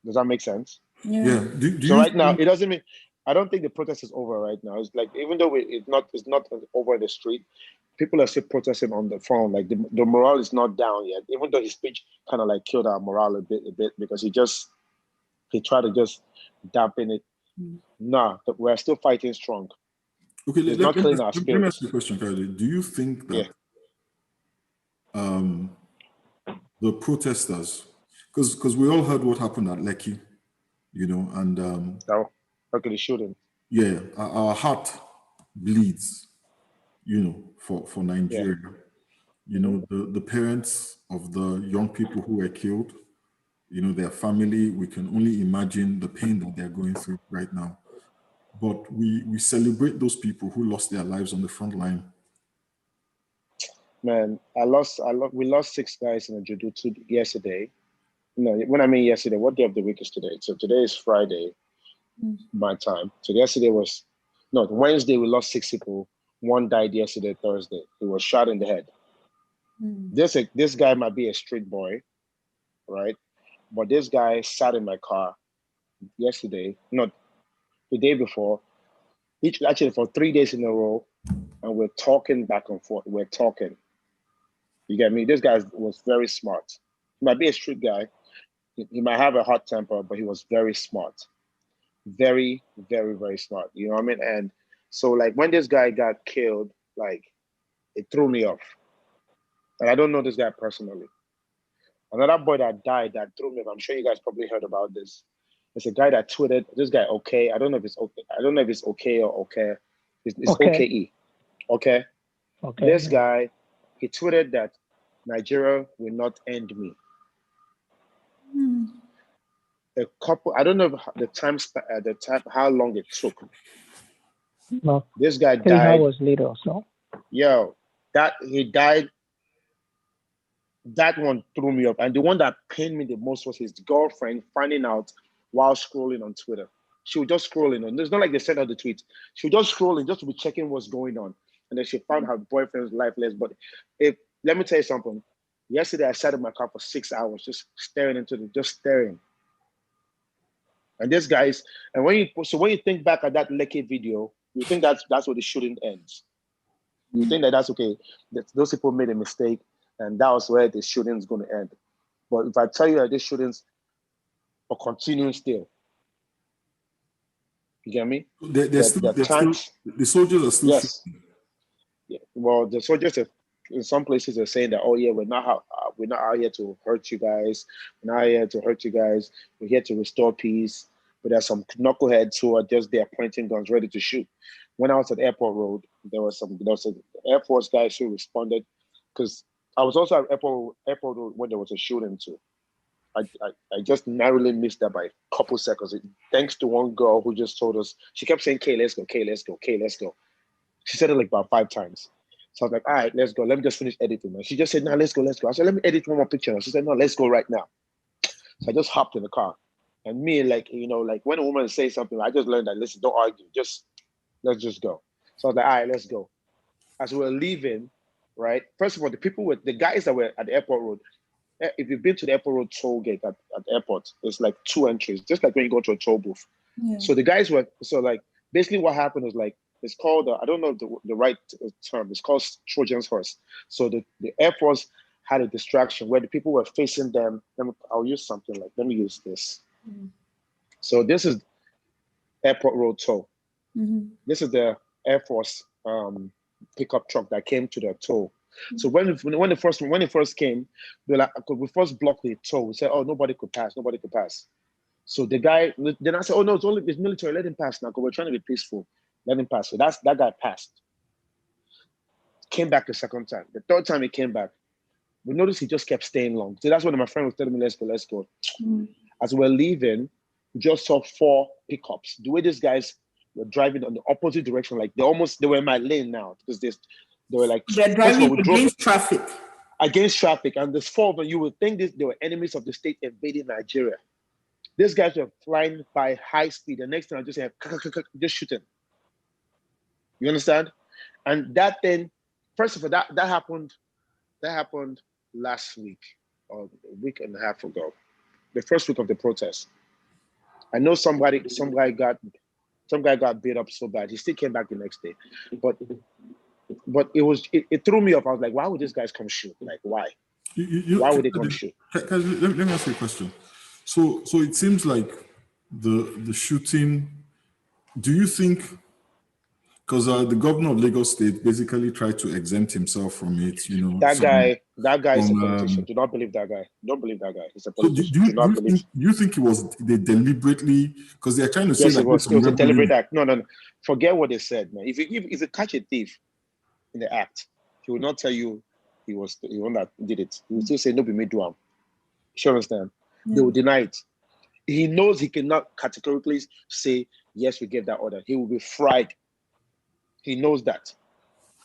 C: Does that make sense?
A: Yeah.
C: So right now, it doesn't mean, I don't think the protest is over right now. It's like, even though it's not over the street, people are still protesting on the phone. Like the morale is not down yet, even though his speech kind of like killed our morale a bit because he tried to just dampen it. Nah, we're still fighting strong.
A: Okay,
C: let me ask
A: you a question, Kyle. Do you think that the protesters, because we all heard what happened at Lekki, and
C: okay, the shooting.
A: Yeah, our heart bleeds, for Nigeria. The parents of the young people who were killed, their family, we can only imagine the pain that they're going through right now. But we celebrate those people who lost their lives on the front line.
C: Man, we lost 6 guys in a judo yesterday. No, when I mean yesterday, what day of the week is today? So today is Friday, my time. So yesterday Wednesday we lost 6 people. 1 died yesterday, Thursday. He was shot in the head. This guy might be a street boy, right? But this guy sat in my car yesterday, not the day before, actually for 3 days in a row, and we're talking back and forth. We're talking. You get me? This guy was very smart. He might be a street guy. He might have a hot temper, but he was very smart. Very, very, very smart. You know what I mean? And so like when this guy got killed, like it threw me off. And I don't know this guy personally. Another boy that died that threw me off. I'm sure you guys probably heard about this. It's a guy that tweeted, this guy okay. I don't know if it's okay. I don't know if it's okay or okay. It's OKE. Okay.
D: Okay.
C: This guy, he tweeted that Nigeria will not end me. A couple, I don't know the time, how long it took.
D: No.
C: This guy
D: 3
C: died.
D: hours later or so.
C: Yo, he died. That one threw me up. And the one that pained me the most was his girlfriend finding out while scrolling on Twitter. She was just scrolling on. It's not like they sent out the tweets. She was just scrolling just to be checking what's going on. And then she found her boyfriend's lifeless. But let me tell you something. Yesterday, I sat in my car for 6 hours, just staring. And this guy's, and when you think back at that Lekki video, you think that's where the shooting ends. You think that that's okay, that those people made a mistake and that was where the shooting is going to end. But if I tell you that these shootings are continuing still, you get me?
A: The soldiers are still
C: yes.
A: shooting.
C: Yeah. Well, the soldiers are, in some places are saying that, oh yeah, we're not out here to hurt you guys. We're not here to hurt you guys. We're here to restore peace. But there's some knuckleheads who are just there pointing guns, ready to shoot. When I was at Airport Road, there was some Air Force guys who responded, because I was also at Airport Road when there was a shooting too. I just narrowly missed that by a couple seconds. Thanks to one girl who just told us, she kept saying, "K, let's go, K, let's go, K, let's go." She said it like about 5 times. So I was like, all right, let's go. Let me just finish editing. And she just said, no, let's go, let's go. I said, let me edit one more picture. And she said, no, let's go right now. So I just hopped in the car. And me, like, you know, like when a woman says something, I just learned that, listen, don't argue. Let's just go. So I was like, all right, let's go. As we were leaving, right? First of all, the guys that were at the Airport Road, if you've been to the Airport Road toll gate at the airport, it's like 2 entries, just like when you go to a toll booth. Yeah. So the guys were, like, basically what happened was like, it's called, I don't know the right term, it's called Trojan's horse. So the Air Force had a distraction where the people were facing them. I'll use something like, let me use this. Mm-hmm. So this is Airport Road toll. Mm-hmm. This is the Air Force pickup truck that came to the toll. Mm-hmm. So when it first came, they like, we first blocked the toll. We said, oh, nobody could pass. So the guy, then I said, oh no, it's military, let him pass now, because we're trying to be peaceful. Let him pass. So that guy passed. Came back the second time. The third time he came back, we noticed he just kept staying long. So that's when my friend was telling me, let's go. Mm. As we're leaving, we just saw 4 pickups. The way these guys were driving on the opposite direction, like they were in my lane now, because they were like,
B: they're driving against traffic.
C: Against traffic. And there's 4 of them. You would think they were enemies of the state invading Nigeria. These guys were flying by high speed. The next thing I just heard, just shooting. You understand? And that thing, first of all, that happened last week or a week and a half ago, the first week of the protest. I know some guy got beat up so bad. He still came back the next day. But it threw me off. I was like, why would these guys come shoot? Like, why? Why would they come shoot?
A: Let me ask you a question. So it seems like the shooting, do you think, because the governor of Lagos State basically tried to exempt himself from it, you know.
C: That guy is a politician. Do not believe that guy. Don't believe that guy. He's a politician.
A: Do you think they deliberately, because they're trying to say
C: it was a deliberate act. No. Forget what they said, man. If you catch a thief in the act, he will not tell you he was the one that did it. He will still say, no, be me do him. You understand? Yeah. They will deny it. He knows he cannot categorically say, yes, we gave that order. He will be fried. He knows that.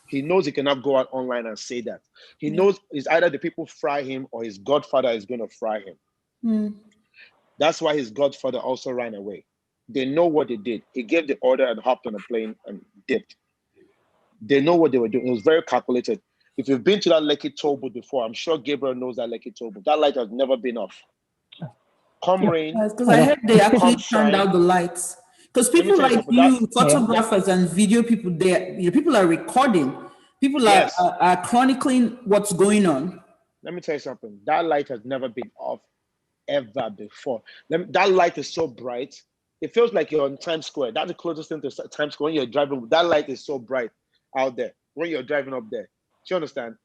C: He knows he cannot go out online and say that. He knows it's either the people fry him or his godfather is going to fry him. Mm. That's why his godfather also ran away. They know what they did. He gave the order and hopped on a plane and dipped. They know what they were doing. It was very calculated. If you've been to that Lekki toll booth before, I'm sure Gabriel knows that Lekki toll booth. That light has never been off. Come rain.
B: Because I heard they actually turned out the lights. Because people like you, photographers and video people, people are recording. People are chronicling what's going on.
C: Let me tell you something. That light has never been off ever before. That light is so bright. It feels like you're on Times Square. That's the closest thing to Times Square. When you're driving, that light is so bright out there. When you're driving up there. Do you understand?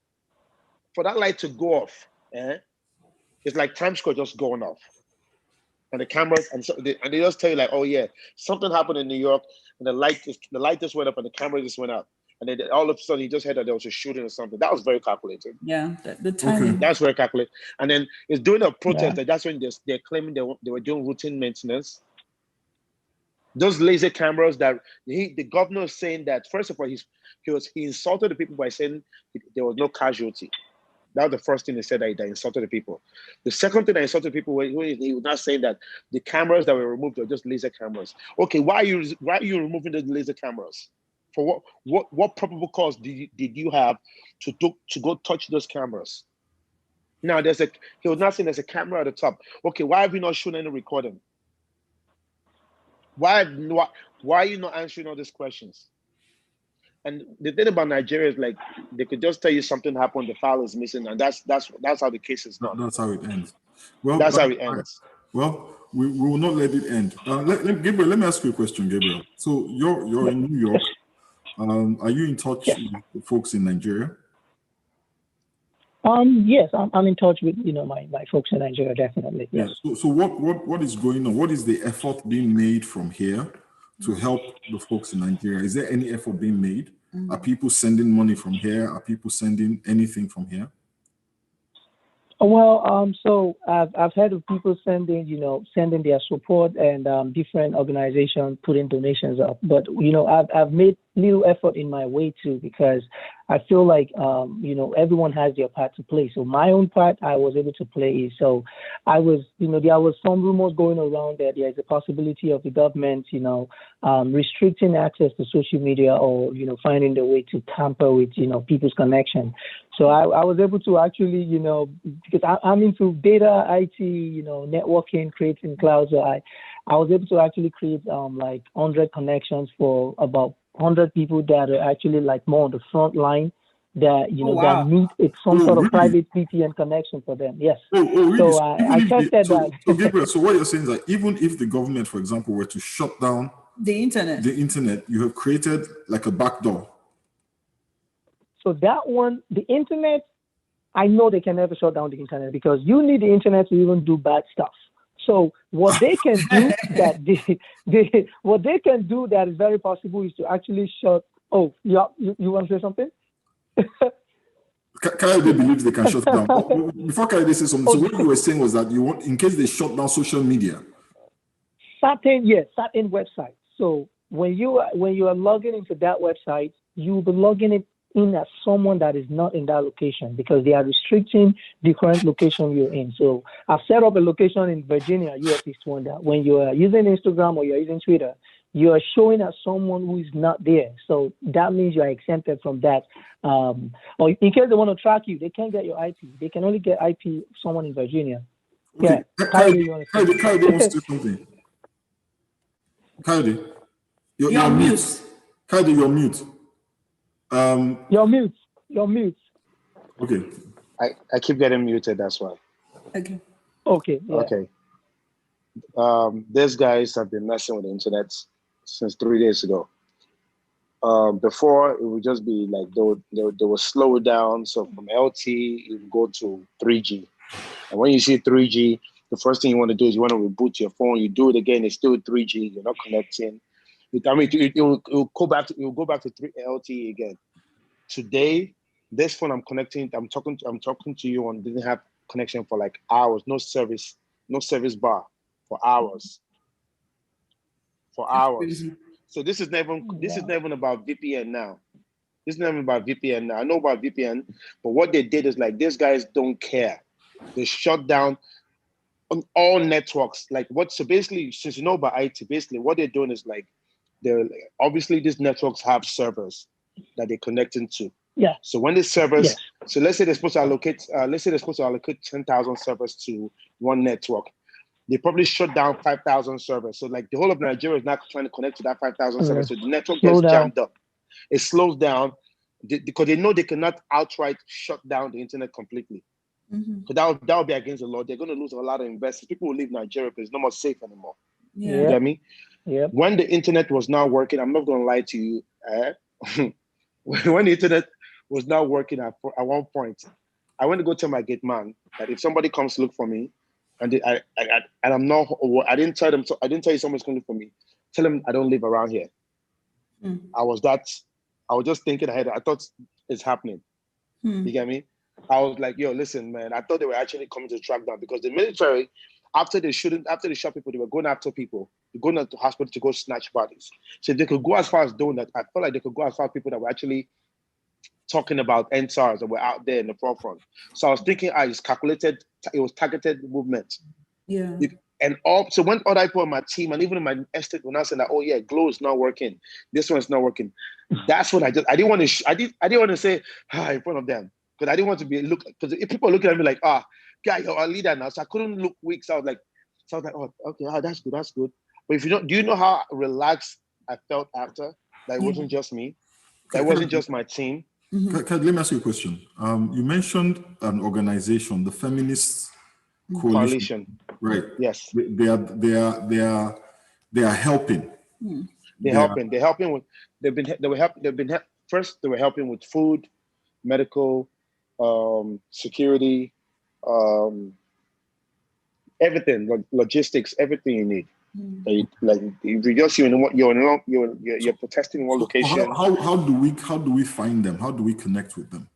C: For that light to go off, it's like Times Square just going off. And the cameras, and they just tell you like, oh yeah, something happened in New York, and the light just went up, and the camera just went out, and then all of a sudden he just heard that there was a shooting or something. That was very calculated.
B: Yeah, the timing.
C: Okay. That's very calculated. And then it's during a protest that's when they're claiming they were doing routine maintenance. Those laser cameras that the governor is saying that, first of all, he insulted the people by saying there was no casualty. That was the first thing he said, that insulted the people. The second thing that insulted people, he was not saying that the cameras that were removed were just laser cameras. Okay, why are you removing the laser cameras? For what probable cause did you have to go touch those cameras? Now he was not saying there's a camera at the top. Okay, why have you not shown any recording? Why are you not answering all these questions? And the thing about Nigeria is like they could just tell you something happened, the file is missing, and that's how the case is done.
A: That's how it ends. Well,
C: that's how it ends.
A: We will not let it end. Gabriel, let me ask you a question, Gabriel. So you're in New York. Are you in touch with folks in Nigeria?
D: Yes, I'm in touch with my folks in Nigeria, definitely. Yes.
A: Yeah. So what is going on? What is the effort being made from here to help the folks in Nigeria? Is there any effort being made? Are people sending money from here? Are people sending anything from here?
D: Well, so I've heard of people sending their support and different organizations putting donations up. But I've made little effort in my way too, because I feel like everyone has their part to play. So my own part I was able to play. So I was there was some rumors going around that there is a possibility of the government restricting access to social media or finding the way to tamper with people's connection. So I was able to actually because I'm into data, IT, networking, creating cloud. So I was able to actually create like 100 connections for about 100 people that are actually like more on the front line that that need some sort of private VPN connection for them. Yes.
A: Really?
D: So I tested that.
A: So Gabriel, so what you're saying is that even if the government, for example, were to shut down
B: the internet,
A: you have created like a backdoor.
D: So that one, the internet, I know they can never shut down the internet because you need the internet to even do bad stuff. So what they can do what they can do that is very possible is to actually shut. Oh, yeah, you want to say something?
A: Kayode believes they can shut down. Before Kayode says something, so what you were saying was that you want, in case they shut down social media.
D: Certain websites. So when you are logging into that website, you will be logging it in as someone that is not in that location because they are restricting the current location you're in. So I've set up a location in Virginia, US East Wonder. When you are using Instagram or you're using Twitter, you are showing as someone who is not there. So that means you are exempted from that. Or in case they want to track you, they can't get your IP. They can only get IP of someone in Virginia.
A: Okay.
D: Yeah.
A: Kayode wants to say something. Kayode, you're mute. Kayode, you're mute.
D: You're mute.
A: Okay.
C: I keep getting muted, that's why.
D: Okay. Yeah.
C: Okay. These guys have been messing with the internet since 3 days ago. Before it would just be like they will slow down. So from LT, it would go to 3G. And when you see 3G, the first thing you want to do is you want to reboot your phone. You do it again, it's still 3G. You're not connecting. It will go back to 3LT again. Today, this phone I'm connecting, I'm talking to you on didn't have connection for like hours, no service bar for hours. So this is not even about VPN now. This is not even about VPN now. I know about VPN, but what they did is like these guys don't care. They shut down on all networks. So basically, since you know about IT, basically what they're doing is like obviously these networks have servers that they're connecting to.
D: Yeah.
C: So when the servers, so let's say they're supposed to allocate 10,000 servers to one network. They probably shut down 5,000 servers. So like the whole of Nigeria is now trying to connect to that 5,000 servers. So the network gets jammed up. It slows down because they know they cannot outright shut down the internet completely. So that would be against the law. They're going to lose a lot of investors. People will leave Nigeria because it's not much safe anymore.
B: Yeah.
C: You get me?
D: Yeah.
C: When the internet was not working, I'm not going to lie to you. When the internet was not working at one point, I went to go tell my gate man that if somebody comes to look for me, and I'm not, I didn't tell you someone's going to look for me. Tell them I don't live around here. I was just thinking ahead. I thought it's happening. You get me? I was like, yo, listen, man. I thought they were actually coming to track down because the military, after they shot people, they were going after people. They're going to the hospital to go snatch bodies. So if they could go as far as doing that, I felt like they could go as far as people that were actually talking about NSARS that were out there in the forefront. So I was thinking, it was targeted movement.
B: Yeah.
C: So when other people on my team and even in my estate were now saying that, oh yeah, Glow is not working, this one's not working. That's what I didn't want to say in front of them because I didn't want to because if people are looking at me like, guy, you're a leader now. So I couldn't look weak. So I was like, oh, okay, that's good. But do you know how relaxed I felt after? That it wasn't just me. That wasn't just my team.
A: Let me ask you a question. You mentioned an organization, the Feminist Coalition. Right.
C: Yes.
A: They are helping.
C: They're helping. They're helping with. First, they were helping with food, medical, security, everything, logistics, everything you need. Like if you just you're protesting in one location.
A: How do we find them? How do we connect with them?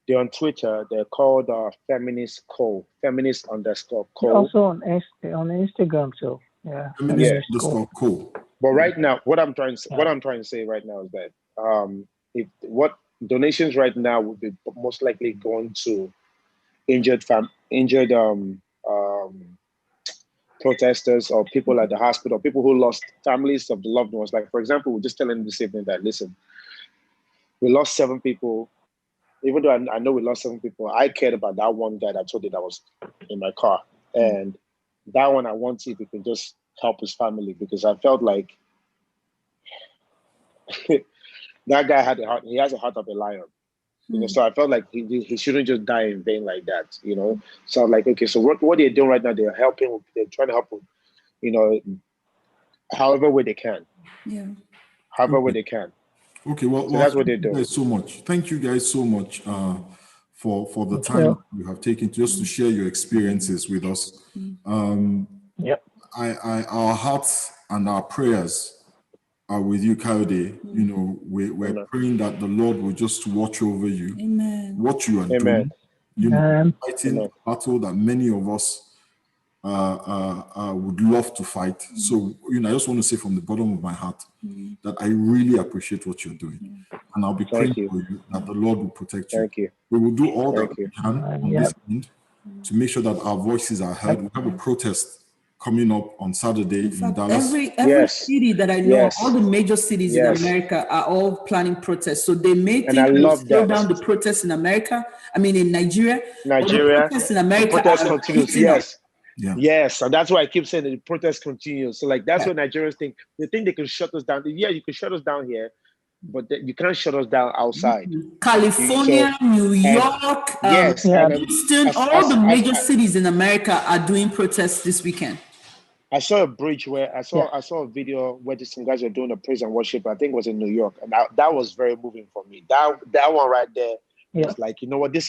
C: They're on Twitter. They're called Feminist Co. Feminist _Co.
D: Also on Instagram too. Yeah.
A: Feminist _Co.
C: But right now, what I'm trying to say right now is that what donations right now would be most likely going to injured protesters or people at the hospital, people who lost families of the loved ones. Like, for example, we're just telling them this evening that, listen, we lost 7 people. Even though I know we lost 7 people, I cared about that one guy that I told you that was in my car. And that one, I want to see if we can just help his family, because I felt like that guy he has a heart of a lion. You know, so I felt like he shouldn't just die in vain like that, you know. So I'm like, okay, so what they're doing right now, they're trying to help with, you know, however way they can.
B: Yeah.
C: However way they can.
A: Okay, well,
C: so that's what they do.
A: Thank you guys so much for the time you have taken just to share your experiences with us. Our hearts and our prayers are with you, Kayode. You know, we're praying that the Lord will just watch over you.
B: Amen.
A: What you are doing, you know, fighting a battle that many of us would love to fight. So, you know, I just want to say from the bottom of my heart that I really appreciate what you're doing. And I'll be praying for you that the Lord will protect you.
C: Thank you.
A: We will do all that we can on this end to make sure that our voices are heard. We have a protest coming up on Saturday in Dallas.
B: Every city that I know, all the major cities in America are all planning protests. So they may think they'll slow down the protests in America. I mean, in Nigeria. But the protests in America
C: continues. Yes, and that's why I keep saying that the protest continues. So like that's what Nigerians think. They think they can shut us down. Yeah, you can shut us down here, but you can't shut us down outside.
B: California, New York, Houston, all the major cities in America are doing protests this weekend.
C: I saw a bridge where I saw a video where some guys are doing a praise and worship. I think it was in New York, and that was very moving for me. That one right there was like, you know what, there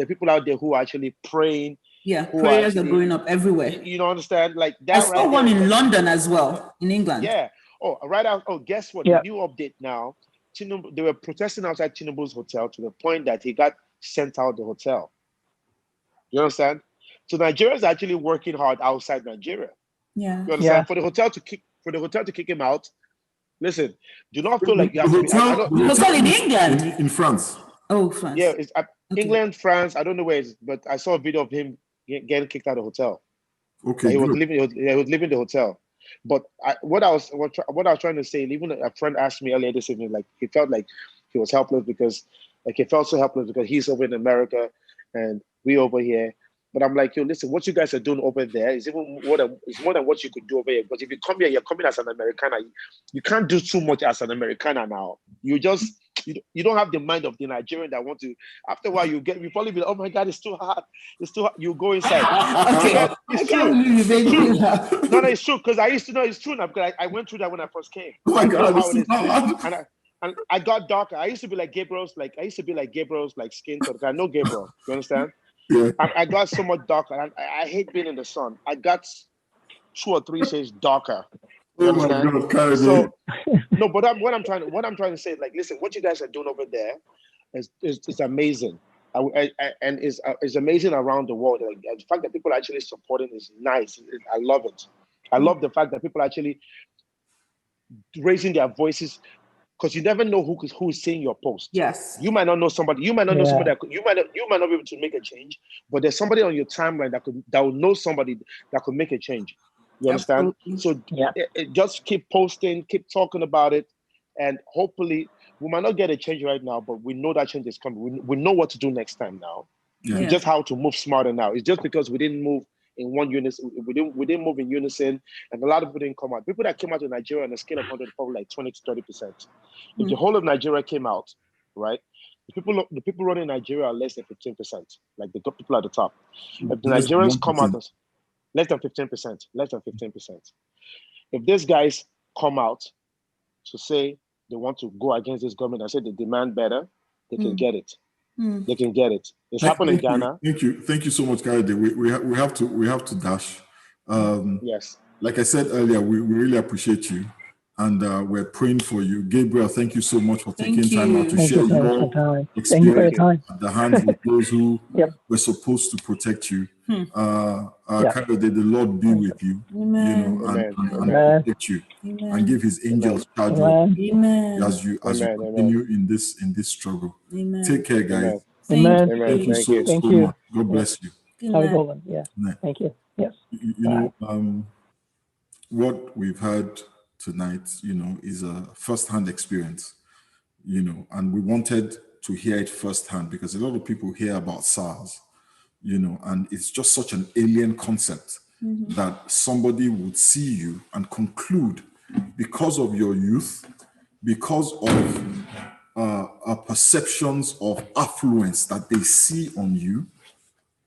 C: are people out there who are actually praying.
B: Yeah, prayers are going up everywhere.
C: You don't understand, like that.
B: I saw one in London as well, in England.
C: Yeah. Oh, right out. Oh, guess what? The new update now. They were protesting outside Tinubu's hotel to the point that he got sent out the hotel. You understand? So Nigerians are actually working hard outside Nigeria.
B: Yeah.
C: You understand? For the hotel to kick him out. Listen, do not feel like you have to be.
B: Hotel in England.
A: In France.
B: Oh, France.
C: Yeah, it's England, France. I don't know where it's, but I saw a video of him getting kicked out of the hotel.
A: Okay.
C: He was leaving the hotel. But what I was trying to say, even a friend asked me earlier this evening, like he felt like he was helpless because, like he felt so helpless because he's over in America and we over here. But I'm like, yo, listen, what you guys are doing over there is more than what you could do over here. Because if you come here, you're coming as an Americana. You can't do too much as an Americana now. You don't have the mind of the Nigerian that want to. After a while, you probably be like, oh my God, it's too hard. It's too hard. You go inside.
B: Okay.
C: It's true. No, it's true. Because I used to know it's true now. Because I went through that when I first came.
A: Oh my God, this is hard.
C: And I got darker. I used to be like Gabriel's skin tone. I know Gabriel. You understand?
A: Yeah.
C: I got so much darker. I hate being in the sun. I got 2 or 3 shades darker.
A: Oh my God,
C: so no, but what I'm trying to say, like, listen, what you guys are doing over there is amazing, and is amazing around the world. Like, the fact that people are actually supporting is nice. I love it. I love the fact that people are actually raising their voices. Because you never know who's seeing your post.
B: Yes.
C: You might not know somebody. You might not know somebody. You might not be able to make a change. But there's somebody on your timeline that will know somebody that could make a change. You understand? Absolutely. So just keep posting, keep talking about it, and hopefully we might not get a change right now, but we know that change is coming. We know what to do next time now. Yeah. Just how to move smarter now. It's just because we didn't move in one unison. We didn't move in unison, and a lot of people didn't come out. People that came out in Nigeria on a scale of 100, probably like 20 to 30%. If the whole of Nigeria came out, right, the people running Nigeria are less than 15%, like the people at the top. If the Nigerians come out, less than 15%, less than 15%. If these guys come out to say they want to go against this government and say they demand better, they can get it. They can get it. It's happened in Ghana.
A: Thank you so much, Kayode. We have to dash.
C: Yes.
A: Like I said earlier, we really appreciate you, and we're praying for you. Gabriel, thank you so much for taking time out to share your experience at the hands of those who were supposed to protect you. Kayode, the Lord be with you, and protect you, and give His angels charge over you as you continue in this struggle. Take care, guys. Thank you so much. God bless you.
D: Have a good one. Yeah. Thank you. Yes.
A: What we've heard tonight, is a first-hand experience, and we wanted to hear it firsthand because a lot of people hear about SARS, and it's just such an alien concept that somebody would see you and conclude because of your youth, because of perceptions of affluence that they see on you,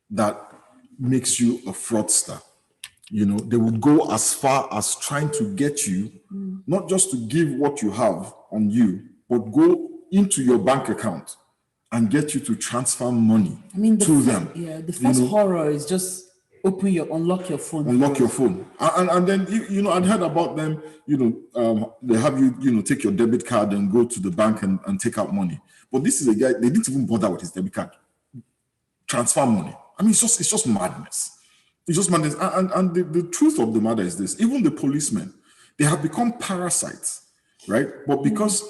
A: that makes you a fraudster. They will go as far as trying to get you, not just to give what you have on you, but go into your bank account and get you to transfer money to them.
B: Yeah, the first horror is just unlock your phone.
A: Unlock your phone. And then, I'd heard about them, they have you, take your debit card and go to the bank and take out money. But this is a guy, they didn't even bother with his debit card. Transfer money. It's just madness. It's just madness. And the truth of the matter is this: even the policemen, they have become parasites, right? But because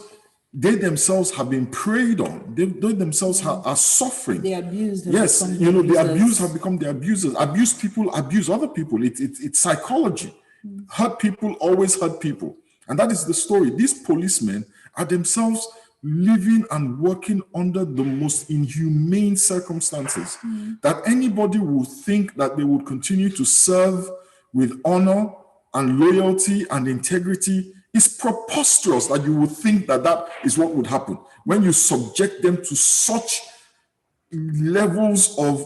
A: they themselves have been preyed on, they themselves are suffering.
B: The abused.
A: Yes, the abused have become the abusers. Abused people abuse other people. It's psychology. Hurt people always hurt people. And that is the story. These policemen are themselves living and working under the most inhumane circumstances that anybody would think that they would continue to serve with honor and loyalty and integrity. Is preposterous that you would think that is what would happen when you subject them to such levels of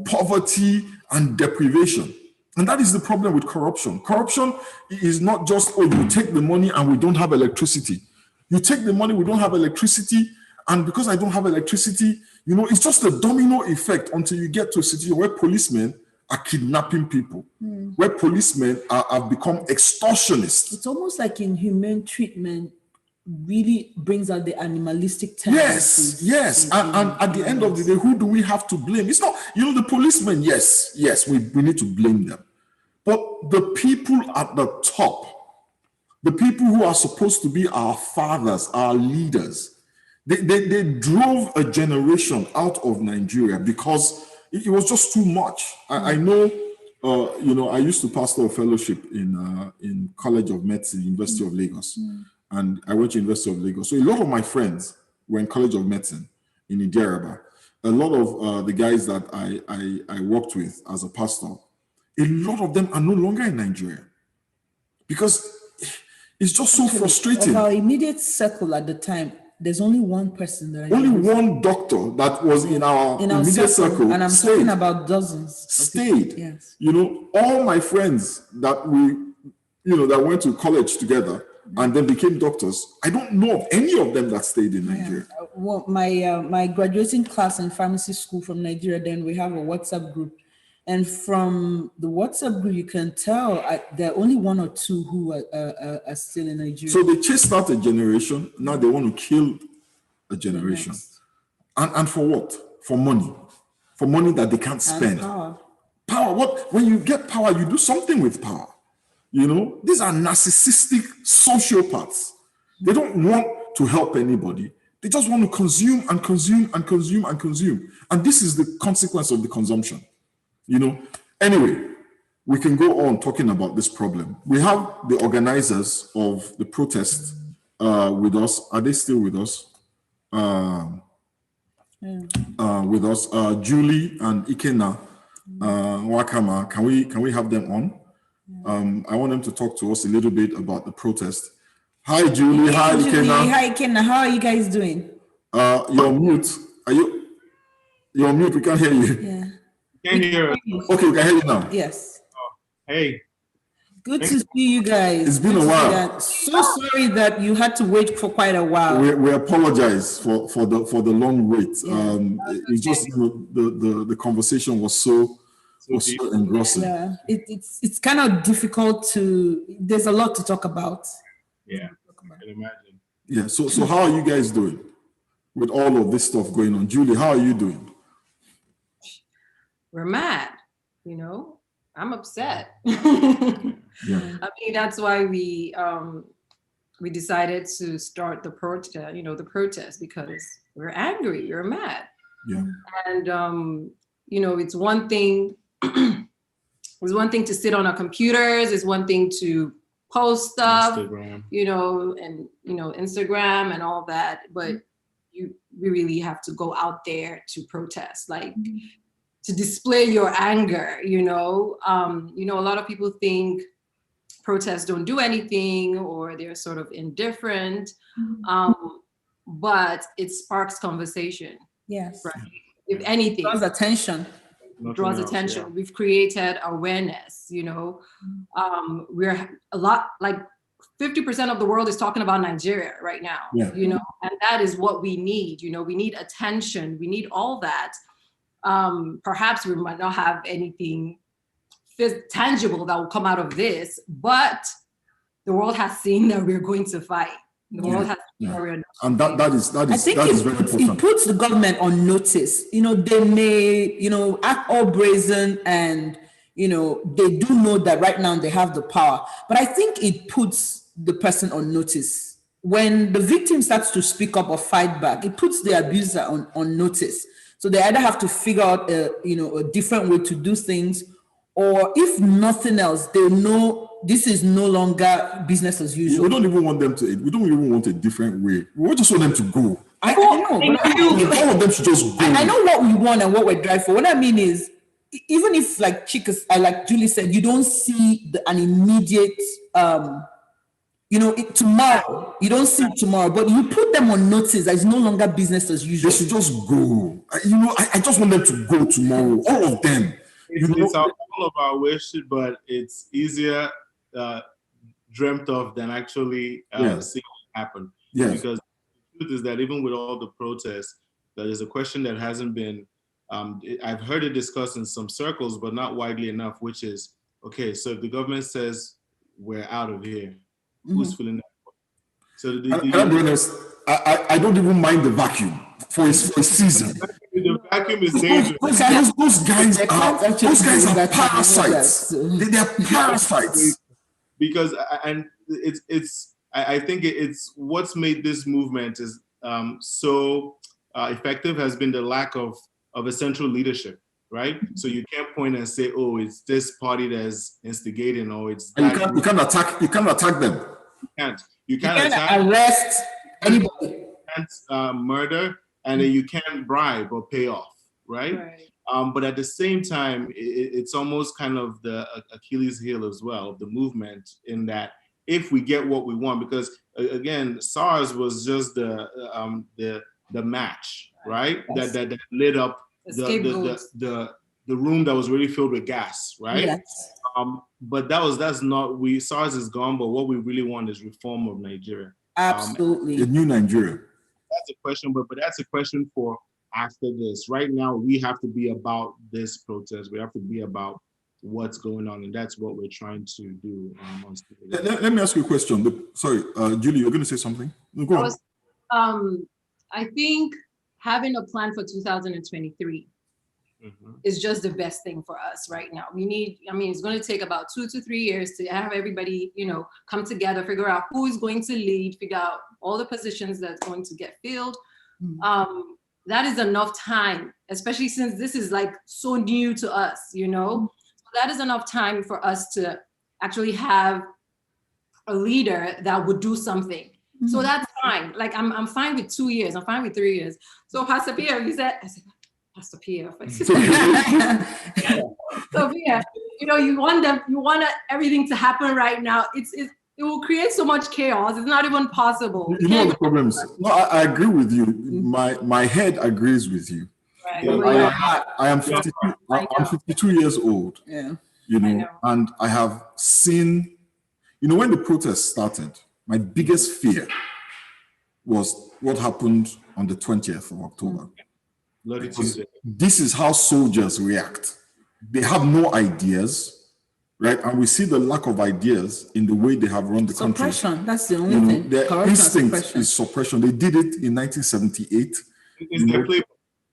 A: poverty and deprivation. And that is the problem with corruption. Corruption is not just, you take the money and we don't have electricity. You take the money, we don't have electricity, and because I don't have electricity, it's just a domino effect until you get to a situation where policemen are kidnapping people, where policemen have become extortionists.
B: It's almost like inhumane treatment really brings out the animalistic tendencies.
A: Yes. And at the end of the day, who do we have to blame? It's not, the policemen, yes, we need to blame them. But the people at the top, the people who are supposed to be our fathers, our leaders, they drove a generation out of Nigeria because it was just too much. I know, I used to pastor a fellowship in College of Medicine, University of Lagos, and I went to University of Lagos. So a lot of my friends were in College of Medicine in Idiaraba. A lot of the guys that I worked with as a pastor, a lot of them are no longer in Nigeria because it's just so frustrating.
B: Of our immediate circle at the time, there's only one person that
A: one doctor that was in our immediate circle,
B: and I'm talking about dozens.
A: Stayed.
B: Yes.
A: All my friends that that went to college together and then became doctors, I don't know of any of them that stayed in Nigeria.
B: Well, my graduating class in pharmacy school from Nigeria, then we have a WhatsApp group. And from the WhatsApp group, you can tell there are only one or two who are still in Nigeria.
A: So they chased out a generation. Now they want to kill a generation. And for what? For money. For money that they can't spend.
B: And
A: power. What? When you get power, you do something with power. These are narcissistic sociopaths. They don't want to help anybody. They just want to consume and consume and consume and consume. And this is the consequence of the consumption. Anyway, we can go on talking about this problem. We have the organizers of the protest with us. Are they still with us? With us, Julie and Ikena Wakama, can we have them on? I want them to talk to us a little bit about the protest. Hi, Julie. Hi,
B: Julie.
A: Ikenna.
B: Hi, Ikenna. How are you guys doing?
A: You're mute. You're mute. We can't hear you.
B: Yeah.
E: Can't hear.
A: Okay, we can hear you now.
B: Yes.
E: Hey.
B: Good to see you guys.
A: It's been a while.
B: So sorry that you had to wait for quite a while.
A: We apologize for the long wait. It's just the conversation was so engrossing.
B: Yeah, it's kind of difficult to. There's a lot to talk about.
E: Yeah, I can imagine.
A: Yeah. So how are you guys doing with all of this stuff going on? Julie, how are you doing?
F: We're mad, you know. I'm upset.
A: Yeah.
F: I mean, that's why we decided to start the protest because we're angry, we're mad.
A: Yeah.
F: And you know, it's one thing. It's one thing to sit on our computers. It's one thing to post stuff,
E: Instagram.
F: you know, and Instagram and all that. But we really have to go out there to protest, like. To display your anger, you know. A lot of people think protests don't do anything or they're sort of indifferent, but it sparks conversation.
B: Yes.
F: Right. If anything,
B: draws attention.
F: Yeah. We've created awareness, you know. We're a lot like 50% of the world is talking about Nigeria right now, you know, and that is what we need. You know, we need attention. We need all that. Perhaps we might not have anything tangible that will come out of this, but the world has seen that we're going to fight. The world has seen that we're not.
A: And that is very important.
B: It puts the government on notice. You know, they may, act all brazen and, they do know that right now they have the power. But I think it puts the person on notice. When the victim starts to speak up or fight back, it puts the abuser on notice. So they either have to figure out a different way to do things, or if nothing else, they know this is no longer business as usual.
A: We don't even want them to. We don't even want a different way. We just want them to go.
B: I know, but
A: all of them should just go.
B: I know what we want and what we're driving for. What I mean is, even if like Julie said, you don't see an immediate. Tomorrow, you don't see it tomorrow, but you put them on notice that it's no longer business as usual.
A: They should just go. I just want them to go tomorrow, all of them.
E: It's all of our wish, but it's easier dreamt of than actually seeing it happen.
A: Yes.
E: Because the truth is that even with all the protests, there is a question that hasn't been, I've heard it discussed in some circles, but not widely enough, which is, okay, so if the government says we're out of here, who's filling that? So
A: I'll be honest, I don't even mind the vacuum for a season.
E: The vacuum is dangerous.
A: Those guys are parasites. They are parasites.
E: Because I think it's what's made this movement is so effective has been the lack of a central leadership, right? So you can't point and say, oh, it's this party that's instigating, or it's
A: that. You can't attack them.
E: You can't
B: arrest anybody.
E: You can't murder, and then you can't bribe or pay off, right? But at the same time, it's almost kind of the Achilles heel as well of the movement, in that if we get what we want, because again, SARS was just the match, right?
B: Yes.
E: That lit up the room that was really filled with gas, right?
B: Yes.
E: But that's not, SARS is gone, but what we really want is reform of Nigeria.
B: Absolutely.
A: A new Nigeria.
E: That's a question, but that's a question for after this. Right now, we have to be about this protest. We have to be about what's going on, and that's what we're trying to do.
A: Let me ask you a question. Sorry, Julie, you're going to say something? No, go on.
F: I think having a plan for 2023 is just the best thing for us right now. It's going to take about 2 to 3 years to have everybody, come together, figure out who is going to lead, figure out all the positions that's going to get filled. That is enough time, especially since this is like so new to us, So that is enough time for us to actually have a leader that would do something. So that's fine. Like I'm fine with 2 years. I'm fine with 3 years. So Pastor Pierre, you said, Pastor PF. So yeah, you want everything to happen right now. It will create so much chaos. It's not even possible.
A: You know what the problem is? No, I agree with you. My head agrees with you.
F: Right.
A: I am 52. I'm 52 years old.
B: Yeah.
A: And I have seen, when the protest started, my biggest fear was what happened on the 20th of October. Because this is how soldiers react. They have no ideas, right? And we see the lack of ideas in the way they have run the country.
B: Suppression, that's the only thing.
A: Their instinct is suppression. They did it in 1978.
E: It's their playbook.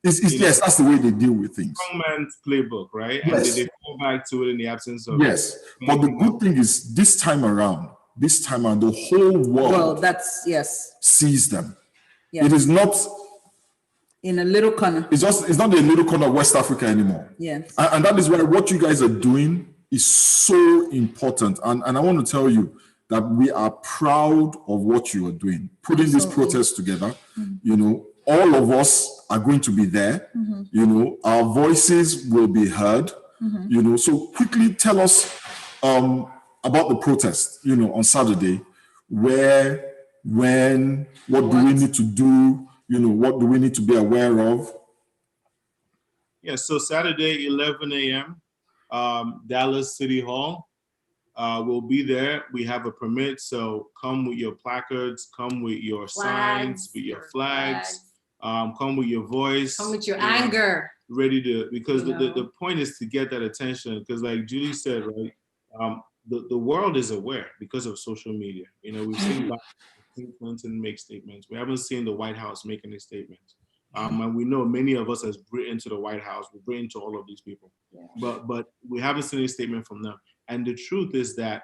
A: Yes, that's the way they deal with things.
E: Strongman's playbook, right?
A: Yes.
E: And they fall back to it in the absence of.
A: Yes, but the good thing is this time around, the whole world sees them. Yes. It is not
B: in a little corner.
A: It's not a little corner of West Africa anymore.
B: Yes.
A: And that is why what you guys are doing is so important. And I want to tell you that we are proud of what you are doing, putting this protest together. All of us are going to be there. Our voices will be heard. So quickly tell us about the protest, on Saturday. Where, when, what do we need to do? What do we need to be aware of?
E: Yeah, so Saturday, 11 a.m., Dallas City Hall. We'll be there. We have a permit, so come with your placards, come with your signs, with your flags. Come with your voice.
F: Come with your anger.
E: Ready to, because the point is to get that attention. Because like Julie said, right, the world is aware because of social media. We've seen Clinton make statements. We haven't seen the White House make any statements. And we know many of us has written to the White House. We've written to all of these people. Yeah. But we haven't seen any statement from them. And the truth is that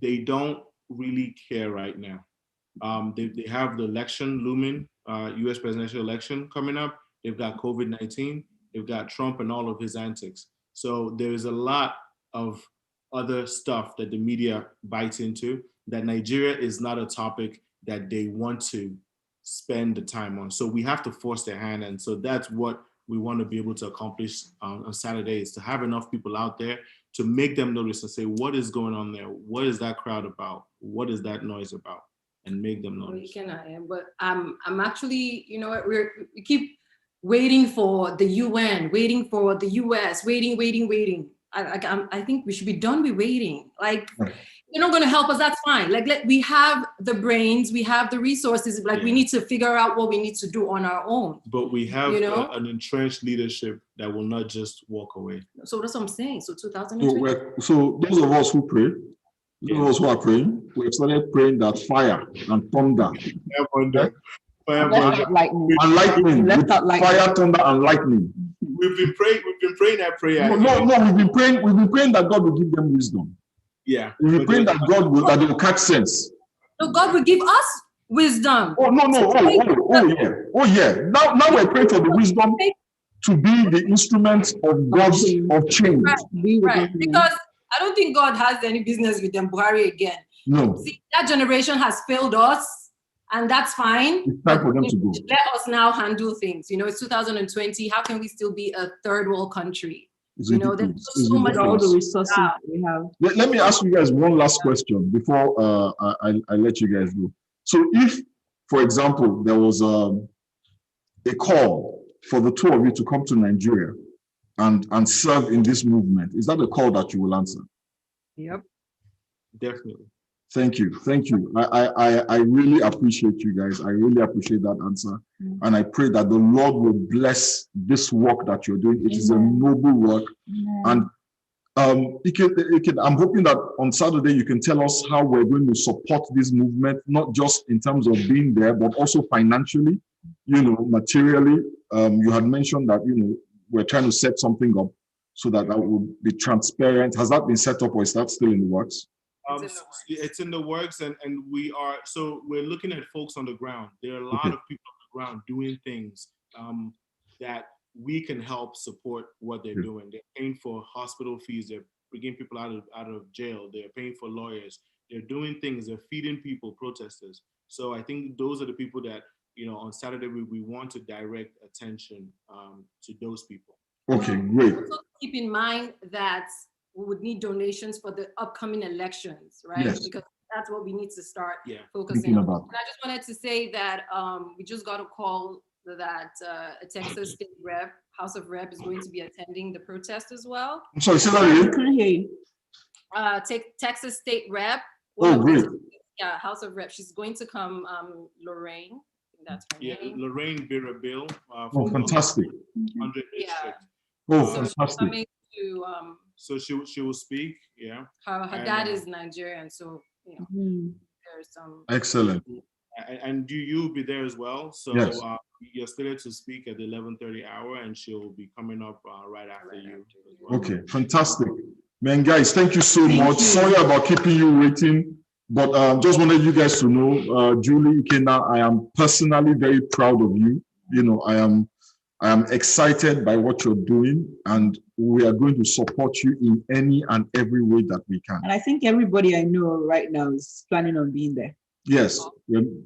E: they don't really care right now. They have the election looming, U.S. presidential election coming up. They've got COVID-19. They've got Trump and all of his antics. So there is a lot of other stuff that the media bites into, that Nigeria is not a topic that they want to spend the time on. So we have to force their hand. And so that's what we want to be able to accomplish on Saturday, is to have enough people out there to make them notice and say, what is going on there? What is that crowd about? What is that noise about? And make them notice.
F: But I'm actually, we keep waiting for the UN, waiting for the US, waiting. I think we should be done with waiting. Like, you're not going to help us, that's fine. Like, we have the brains, we have the resources. We need to figure out what we need to do on our own.
E: But we have an entrenched leadership that will not just walk away.
F: So that's what I'm saying. So 2020.
A: So those of us who pray, those of us who are praying, we have started praying that fire and thunder. Lightning. Fire, thunder, and lightning.
E: We've been praying that prayer.
A: No, we've been praying that God will give them wisdom.
E: Yeah.
A: We've been praying that that they will catch sense.
F: So God will give us wisdom.
A: Oh no. Oh yeah. Now we're praying for the wisdom to be the instrument of God's of change.
F: Right. Because I don't think God has any business with them Buhari again.
A: No.
F: See, that generation has failed us, and that's fine.
A: It's time for them to go.
F: Let us now handle things. It's 2020. How can we still be a third world country? There's so much,
B: all the resources we have.
A: Let me ask you guys one last question before I let you guys go. So if, for example, there was a call for the two of you to come to Nigeria and serve in this movement, is that a call that you will answer?
F: Yep.
E: Definitely.
A: Thank you. I really appreciate you guys. I really appreciate that answer. And I pray that the Lord will bless this work that you're doing. It is a noble work. And I'm hoping that on Saturday you can tell us how we're going to support this movement, not just in terms of being there, but also financially, materially. You had mentioned that, we're trying to set something up so that will be transparent. Has that been set up, or is that still in the works?
E: It's in the works, and we're looking at folks on the ground. There are a lot of people on the ground doing things that we can help support what they're doing. They're paying for hospital fees. They're bringing people out of jail. They're paying for lawyers. They're doing things. They're feeding people, protesters. So I think those are the people that on Saturday, we want to direct attention to those people.
A: Okay, great.
F: Also keep in mind that we would need donations for the upcoming elections, right?
A: Yes.
F: Because that's what we need to start focusing
A: Thinking
F: on.
A: about.
F: And I just wanted to say that we just got a call that a Texas state rep, House of Rep, is going to be attending the protest as well.
A: I'm sorry, say that
B: I
A: again.
B: couldn't hear you.
F: Texas state rep.
A: Oh, great.
F: Yeah, House of Rep. She's going to come, Lorraine. That's her name.
E: Lorraine Birabil.
A: Oh, fantastic.
E: 100 district.
A: Oh,
F: So she's
A: fantastic.
F: coming to,
E: So she will speak, yeah.
F: her dad is Nigerian, so there's some.
A: Excellent.
E: And you'll be there as well. So
A: Yes.
E: You're slated to speak at the 11:30 hour, and she'll be coming up right after you as well.
A: Okay, fantastic. Man, guys, thank you so much. Sorry about keeping you waiting, but just wanted you guys to know, Julie Ikenna, I am personally very proud of you. I am excited by what you're doing, and we are going to support you in any and every way that we can.
B: And I think everybody I know right now is planning on being there.
A: Yes,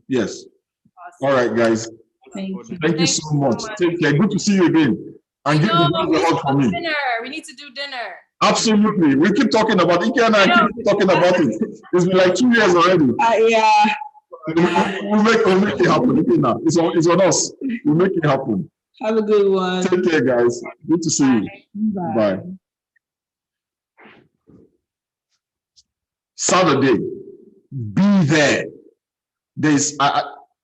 A: yes.
F: Awesome.
A: All right, guys.
B: Thank you.
A: Thank you so much. Take care. Good to see you again. And give the girls a hug for me.
F: Dinner. We need to do dinner.
A: Absolutely. We keep talking about it, and I keep talking about it. It's been like 2 years already.
B: Yeah.
A: We'll make it happen. Okay, now it's on us. We'll make it happen.
B: Have a good one.
A: Take care, guys. Good to see you.
B: Bye.
A: Bye. Saturday, be there. There's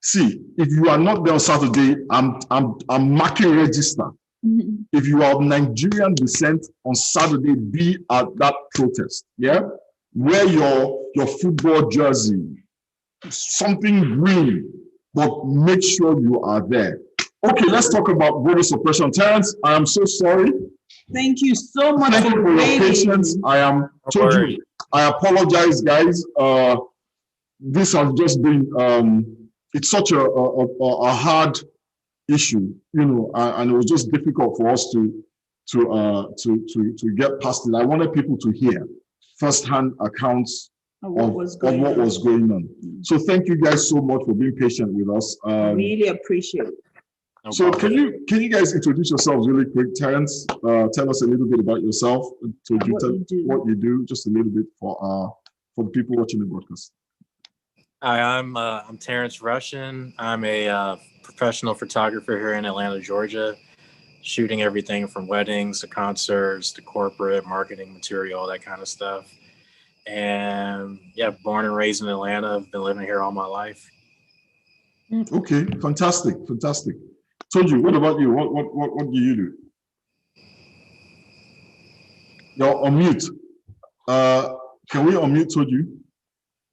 A: see, if you are not there on Saturday, I'm marking register. If you are of Nigerian descent on Saturday, be at that protest. Yeah, wear your football jersey, something green, but make sure you are there. Okay, let's talk about voter suppression. Terrence, I am so sorry.
B: Thank you so much
A: Thank you for your patience. I apologize, guys. This has just been it's such a hard issue, and it was just difficult for us to get past it. I wanted people to hear firsthand accounts of what was going on. So thank you guys so much for being patient with us.
B: Really appreciate it.
A: So can you guys introduce yourselves really quick? Terrence, tell us a little bit about yourself. What you do, just a little bit for the people watching the broadcast.
G: Hi, I'm Terrence Russian. I'm a professional photographer here in Atlanta, Georgia, shooting everything from weddings to concerts to corporate marketing material, all that kind of stuff. And yeah, born and raised in Atlanta. I've been living here all my life.
A: Okay, fantastic. Toju, what about you? What do you do? You're on mute. Can we unmute Toju?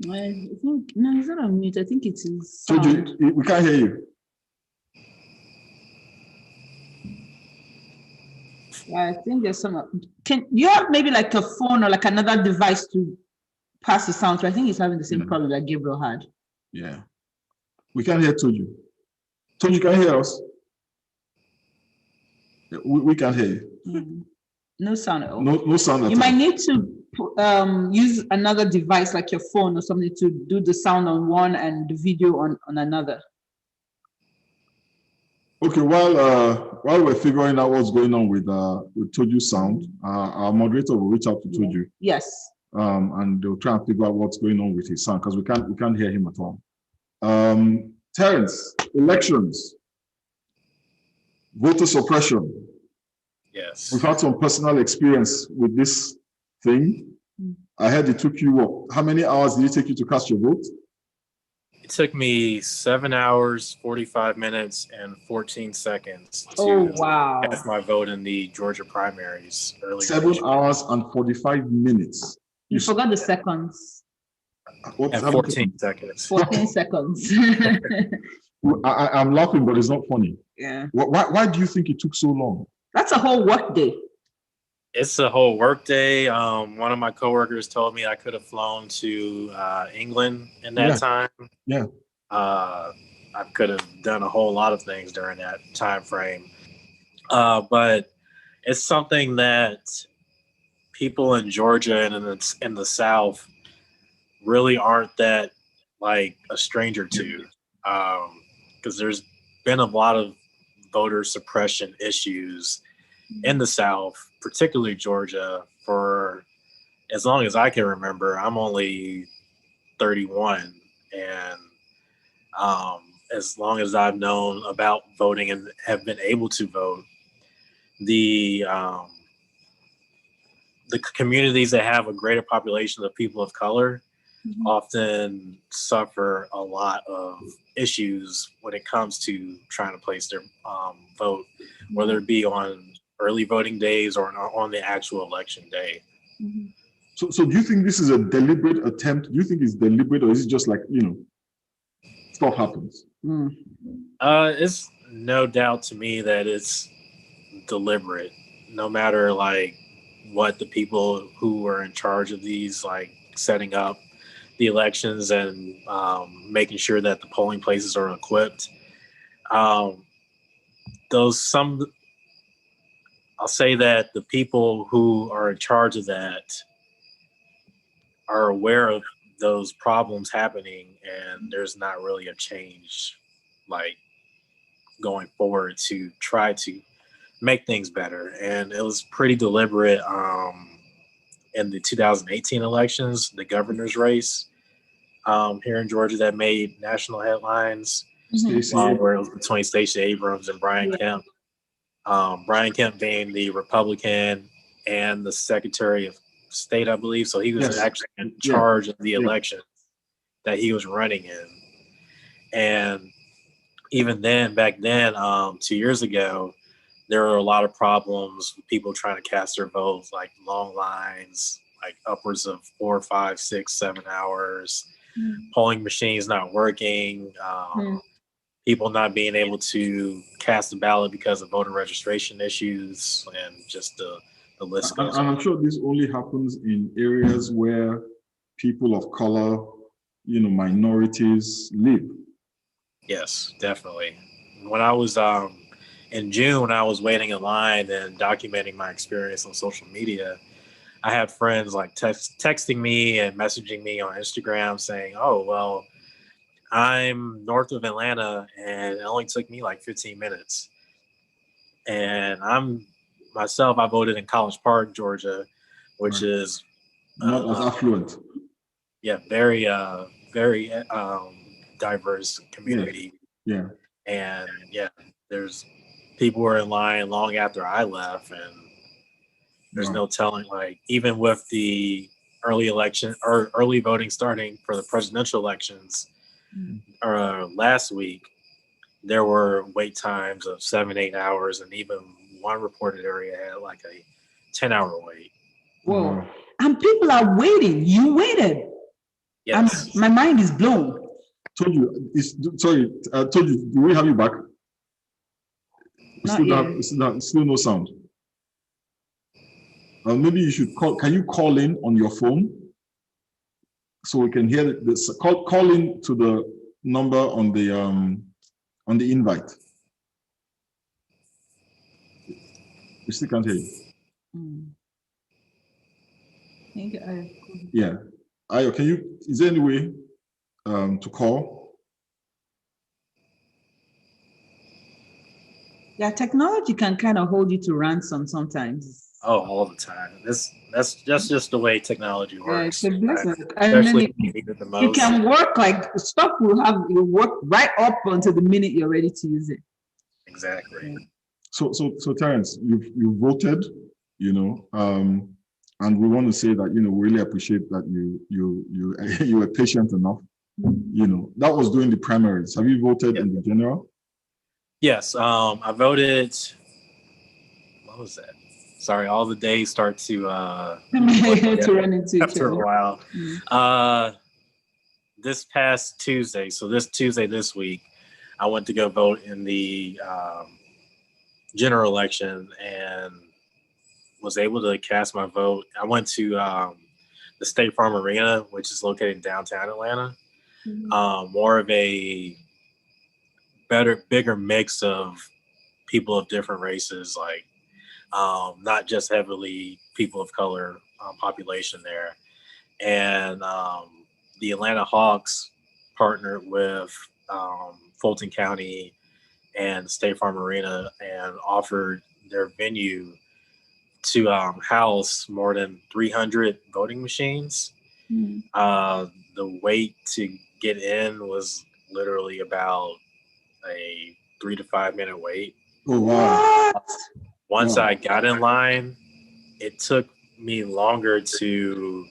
B: I think no, he's not on mute. I think it is.
A: Toju, we can't hear you.
B: Yeah, I think there's some. Can you have maybe like a phone or like another device to pass the sound? So I think he's having the same problem that Gabriel had.
A: Yeah, we can't hear Toju. Toju, can you hear us? We can't hear you.
B: No sound at all.
A: No sound at all.
B: You might need to use another device like your phone or something to do the sound on one and the video on another. Okay,
A: while we're figuring out what's going on with Toju's sound, our moderator will reach out to Toju.
B: Yes.
A: And they'll try and figure out what's going on with his sound because we can't hear him at all. Terrence, elections. Voter suppression.
G: Yes.
A: We've had some personal experience with this thing. I heard it took you, how many hours did it take you to cast your vote?
G: It took me 7 hours, 45 minutes, and 14 seconds to cast my vote in the Georgia primaries earlier.
A: 7 hours and 45 minutes.
B: You forgot the seconds.
G: And 14 seconds.
B: 14 seconds.
A: I'm laughing, but it's not funny.
B: Yeah.
A: Why do you think it took so long?
B: That's a whole work day.
G: It's a whole work day. One of my coworkers told me I could have flown to England in that time.
A: Yeah.
G: I could have done a whole lot of things during that time frame. But it's something that people in Georgia and in the South really aren't that like a stranger to. because there's been a lot of voter suppression issues in the South, particularly Georgia, for as long as I can remember. I'm only 31, and as long as I've known about voting and have been able to vote, the communities that have a greater population of people of color often suffer a lot of issues when it comes to trying to place their vote, whether it be on early voting days or on the actual election day.
A: So do you think this is a deliberate attempt? Do you think it's deliberate, or is it just like, stuff happens?
G: It's no doubt to me that it's deliberate, no matter like what the people who are in charge of these, like setting up the elections and making sure that the polling places are equipped. I'll say that the people who are in charge of that are aware of those problems happening, and there's not really a change like going forward to try to make things better. And it was pretty deliberate in the 2018 elections, the governor's race here in Georgia that made national headlines, where it was between Stacey Abrams and Brian Kemp. Brian Kemp being the Republican and the Secretary of State, I believe. So he was actually in charge of the election that he was running in. And even then, back then, 2 years ago, there were a lot of problems with people trying to cast their votes, like long lines, like upwards of 4, 5, 6, 7 hours, polling machines not working, people not being able to cast a ballot because of voter registration issues, and just the list goes on.
A: And I'm sure this only happens in areas where people of color, minorities live.
G: Yes, definitely. When I was in June, when I was waiting in line and documenting my experience on social media, I had friends like texting me and messaging me on Instagram saying, "Oh, well, I'm north of Atlanta and it only took me like 15 minutes. And I voted in College Park, Georgia, which is
A: not as affluent.
G: Yeah, very, very diverse community.
A: Yeah.
G: And there's people were in line long after I left, and there's no telling, like, even with the early election or early voting starting for the presidential elections last week, there were wait times of 7-8 hours, and even one reported area had like a 10-hour wait.
B: Whoa. And people are waiting. You waited.
G: Yes.
B: My mind is blown.
A: Told you, do we have you back? Still no sound. Maybe you should call. Can you call in on your phone so we can hear this? Call in to the number on the invite. We still can't hear you. Yeah. Ayo, is there any way to call?
B: Yeah, technology can kind of hold you to ransom sometimes.
G: Oh, all the time. That's just the way technology works.
B: Yeah, it's a blessing.
G: Especially when you need it the most.
B: It can work like stuff will work right up until the minute you're ready to use it.
G: Exactly.
A: So Terrence, you voted, and we want to say that we really appreciate that you were patient enough. That was during the primaries. Have you voted in the general?
G: Yes, I voted. What was that? Sorry, all the days start to run into after a while. This past Tuesday, so this Tuesday this week, I went to go vote in the general election and was able to cast my vote. I went to the State Farm Arena, which is located in downtown Atlanta. More of a bigger mix of people of different races, like not just heavily people of color population there. And the Atlanta Hawks partnered with Fulton County and State Farm Arena and offered their venue to house more than 300 voting machines. The wait to get in was literally about a 3 to 5 minute wait.
A: Oh, wow.
G: Once I got in line, it took me longer to,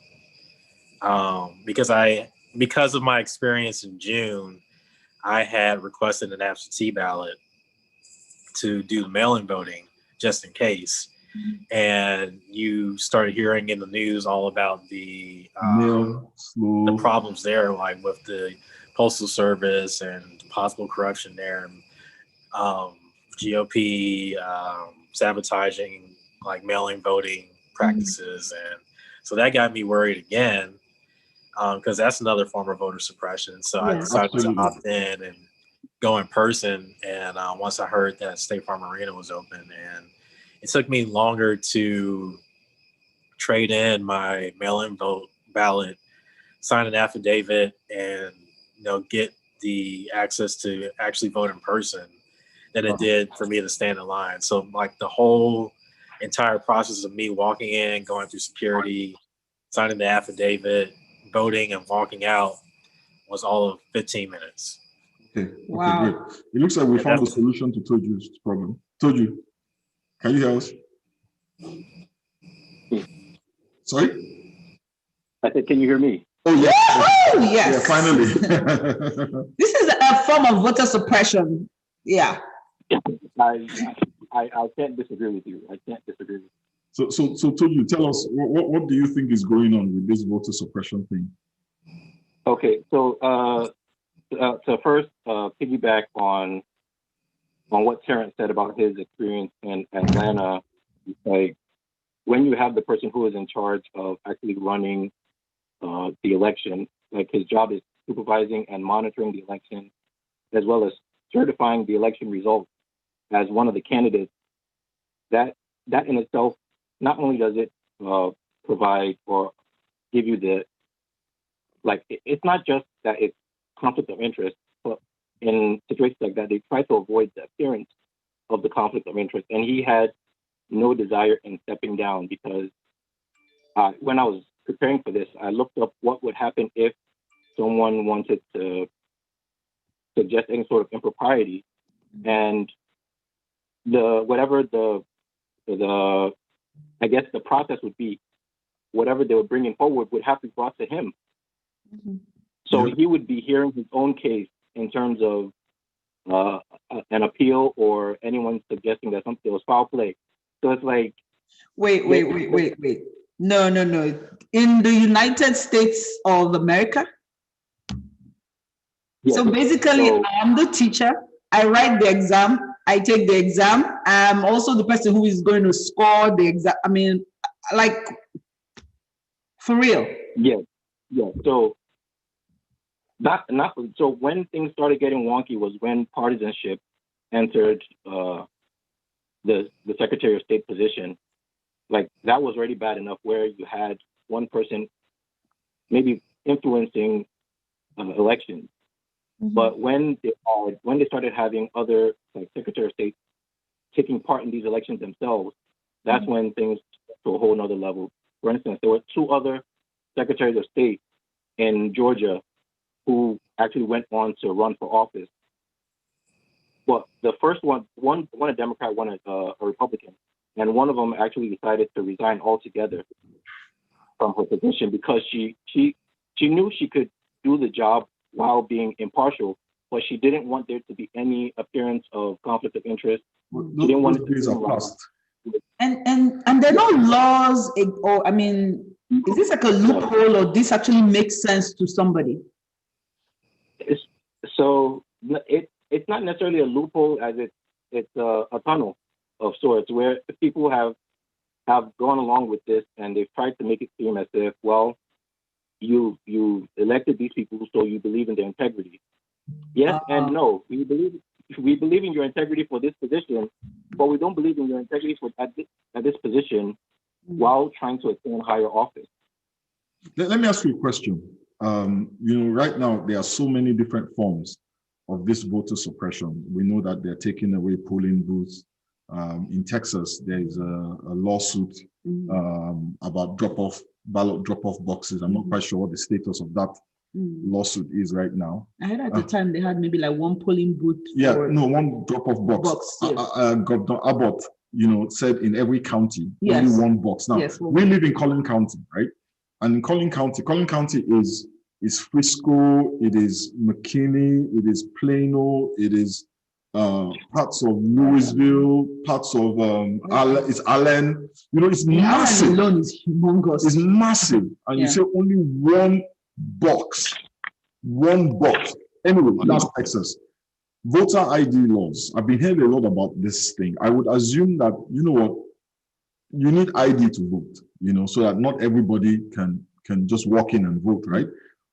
G: because of my experience in June, I had requested an absentee ballot to do mail-in voting just in case. And you started hearing in the news all about the problems there, like with the postal service and possible corruption there, and GOP sabotaging like mail-in voting practices, and so that got me worried again, because that's another form of voter suppression. So I decided to opt in and go in person. And once I heard that State Farm Arena was open, and it took me longer to trade in my mail-in vote ballot, sign an affidavit, and get the access to actually vote in person than it did for me to stand in line. So like the whole entire process of me walking in, going through security, signing the affidavit, voting, and walking out was all of 15 minutes.
A: Okay, great. It looks like we found the solution to Toju's problem. Toju, can you hear us? Sorry?
H: I said, can you hear me?
A: Oh, yes.
B: Oh, yes.
A: Yeah, finally.
B: This is a form of voter suppression. Yeah.
H: I can't disagree with you. I can't disagree with you.
A: So Toju, tell us, what do you think is going on with this voter suppression thing?
H: Okay, so first, piggyback on what Terrence said about his experience in Atlanta. Like, when you have the person who is in charge of actually running the election, like his job is supervising and monitoring the election, as well as certifying the election results as one of the candidates, that in itself, not only does it provide or give you the, like, it's not just that it's conflict of interest, but in situations like that, they try to avoid the appearance of the conflict of interest. And he had no desire in stepping down, because when I was preparing for this, I looked up what would happen if someone wanted to suggest any sort of impropriety, and the I guess the process would be, whatever they were bringing forward would have to be brought to him. So he would be hearing his own case in terms of an appeal or anyone suggesting that something was foul play. So it's like,
B: wait. No. In the United States of America?
H: yes.
B: So basically, I am the teacher. I write the exam. I take the exam. I'm also the person who is going to score the exam. I mean, like, for real.
H: Yeah. So so when things started getting wonky was when partisanship entered the Secretary of State position. Like, that was already bad enough, where you had one person maybe influencing elections. But when they started having other, like, Secretary of State taking part in these elections themselves, that's when things to a whole nother level. For instance, there were 2 other Secretaries of State in Georgia who actually went on to run for office. Well, the first one a Democrat, one a Republican, and one of them actually decided to resign altogether from her position because she knew she could do the job while being impartial, but she didn't want there to be any appearance of conflict of interest. She didn't want it to be
A: past.
B: And there are no laws, or I mean, is this like a loophole, or this actually makes sense to somebody?
H: It's not necessarily a loophole, as it's a tunnel of sorts, where people have gone along with this, and they've tried to make it seem as if, well, you elected these people, so you believe in their integrity. Yes and no. We believe in your integrity for this position, but we don't believe in your integrity at this position while trying to attain higher office.
A: Let me ask you a question. Right now there are so many different forms this voter suppression. We know that they're taking away polling booths. In Texas, there is a lawsuit about ballot drop-off boxes. I'm not quite sure what the status of that lawsuit is right now.
B: I heard at the time they had maybe like one polling booth.
A: One drop-off box. Governor Abbott, said in every county, only one box. Now, we live in Collin County, right? And in Collin County is Frisco, it is McKinney, it is Plano, it is parts of Louisville, parts of it's Allen. It's massive.
B: Allen alone is humongous.
A: It's massive, and you say only one box. Anyway, that's Texas. Voter ID laws. I've been hearing a lot about this thing. I would assume that you need ID to vote. So that not everybody can just walk in and vote, right?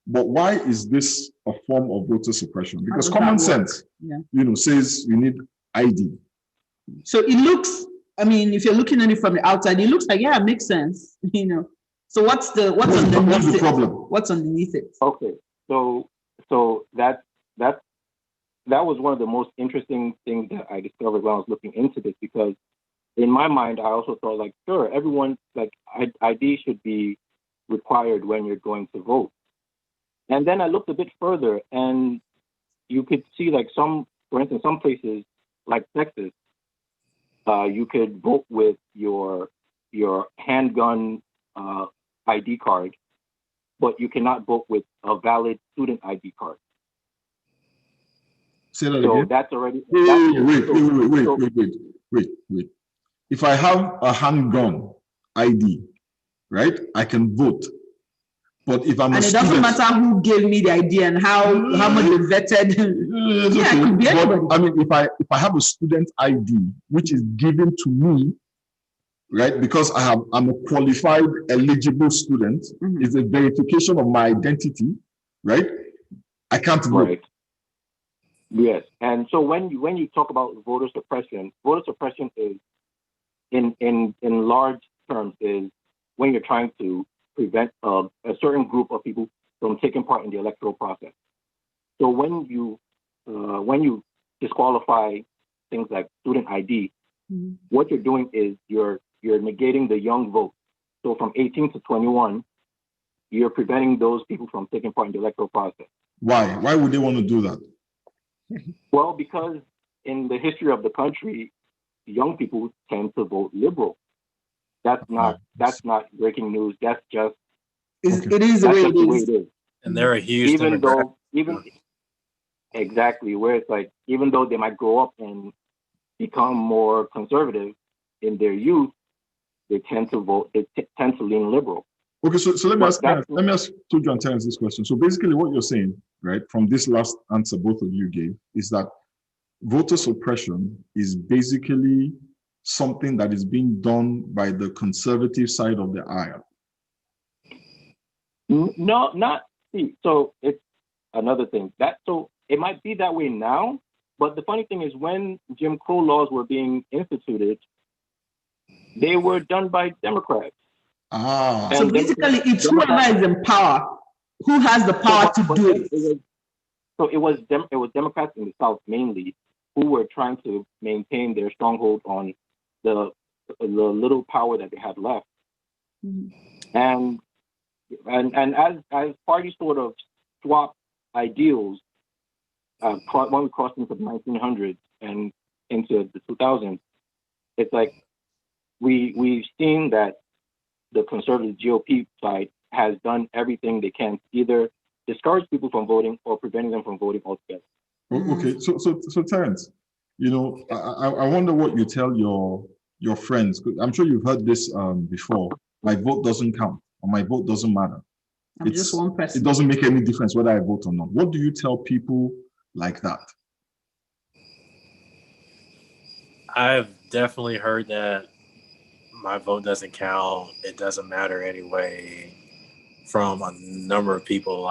A: But why is this a form of voter suppression? Because common sense, says you need ID.
B: So it looks, if you're looking at it from the outside, it looks like, it makes sense, So what's underneath
A: the problem?
B: What's underneath it?
H: Okay, so that was one of the most interesting things that I discovered when I was looking into this, because in my mind, I also thought sure, everyone, ID should be required when you're going to vote. And then I looked a bit further, and you could see for instance, some places like Texas, you could vote with your handgun ID card, but you cannot vote with a valid student ID card.
A: Say that again.
H: That's already.
A: Wait. If I have a handgun ID, right, I can vote. But if I'm
B: it doesn't matter who gave me the ID and how much they vetted. It could be anybody.
A: But, if I have a student ID which is given to me, right, because I'm a qualified eligible student, it's a verification of my identity, right? I can't vote.
H: Right. Yes, and so when you talk about voter suppression is in large terms is when you're trying to prevent a certain group of people from taking part in the electoral process. So when you disqualify things like student ID, what you're doing is you're negating the young vote. So from 18 to 21, you're preventing those people from taking part in the electoral process.
A: Why? Why would they want to do that?
H: Well, because in the history of the country, young people tend to vote liberal. That's not breaking news. That's just
B: it is the way it is.
G: And they're a huge
H: exactly, where it's even though they might grow up and become more conservative in their youth, they tend to vote. They tend to lean liberal.
A: Okay, so let me ask Tuju and Terence this question. So basically, what you're saying, right, from this last answer both of you gave, is that voter suppression is basically something that is being done by the conservative side of the aisle.
H: No, not see. So it's another thing. So it might be that way now, but the funny thing is when Jim Crow laws were being instituted, they were done by Democrats.
B: So basically, it's whoever is in power who has the power to do it.
H: It was Democrats in the South mainly who were trying to maintain their stronghold on the little power that they had left. And as parties sort of swap ideals when we crossed into the 1900s and into the 2000s, it's we've seen that the conservative GOP side has done everything they can to either discourage people from voting or preventing them from voting altogether.
A: Okay, so Terence, I wonder what you tell your friends. I'm sure you've heard this before. My vote doesn't count, or my vote doesn't matter.
B: I'm just one person.
A: It doesn't make any difference whether I vote or not. What do you tell people like that?
G: I've definitely heard that my vote doesn't count. It doesn't matter anyway from a number of people,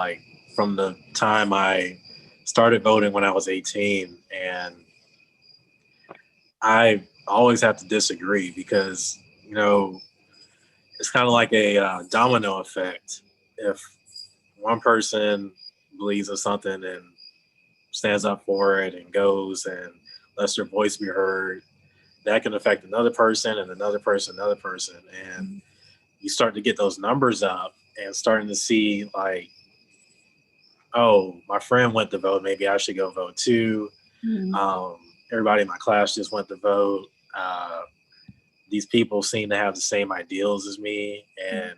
G: from the time I started voting when I was 18. And I always have to disagree because, it's kind of like a domino effect. If one person believes in something and stands up for it and goes and lets their voice be heard, that can affect another person and another person, another person. And you start to get those numbers up and starting to see like, oh, my friend went to vote. Maybe I should go vote too. Everybody in my class just went to vote. These people seem to have the same ideals as me. And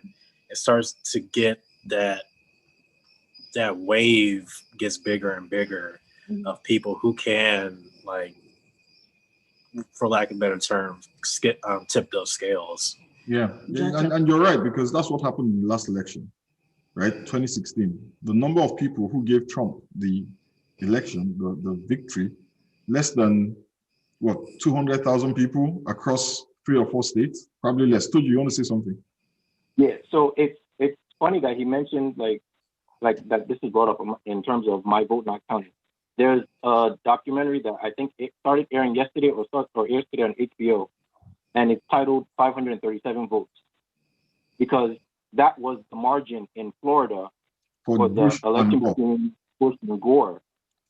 G: it starts to get that wave gets bigger and bigger of people who can, like, for lack of a better term, tip those scales.
A: Yeah, and you're right, because that's what happened in the last election, right? 2016. The number of people who gave Trump the election, the victory, less than, 200,000 people across 3 or 4 states? Probably less. Tuju, you want to say something?
H: Yeah, so it's funny that he mentioned like that this is brought up in terms of my vote not counting. There's a documentary that I think it started airing yesterday or aired today on HBO, and it's titled 537 Votes, because that was the margin in Florida for the election between Bush and Gore.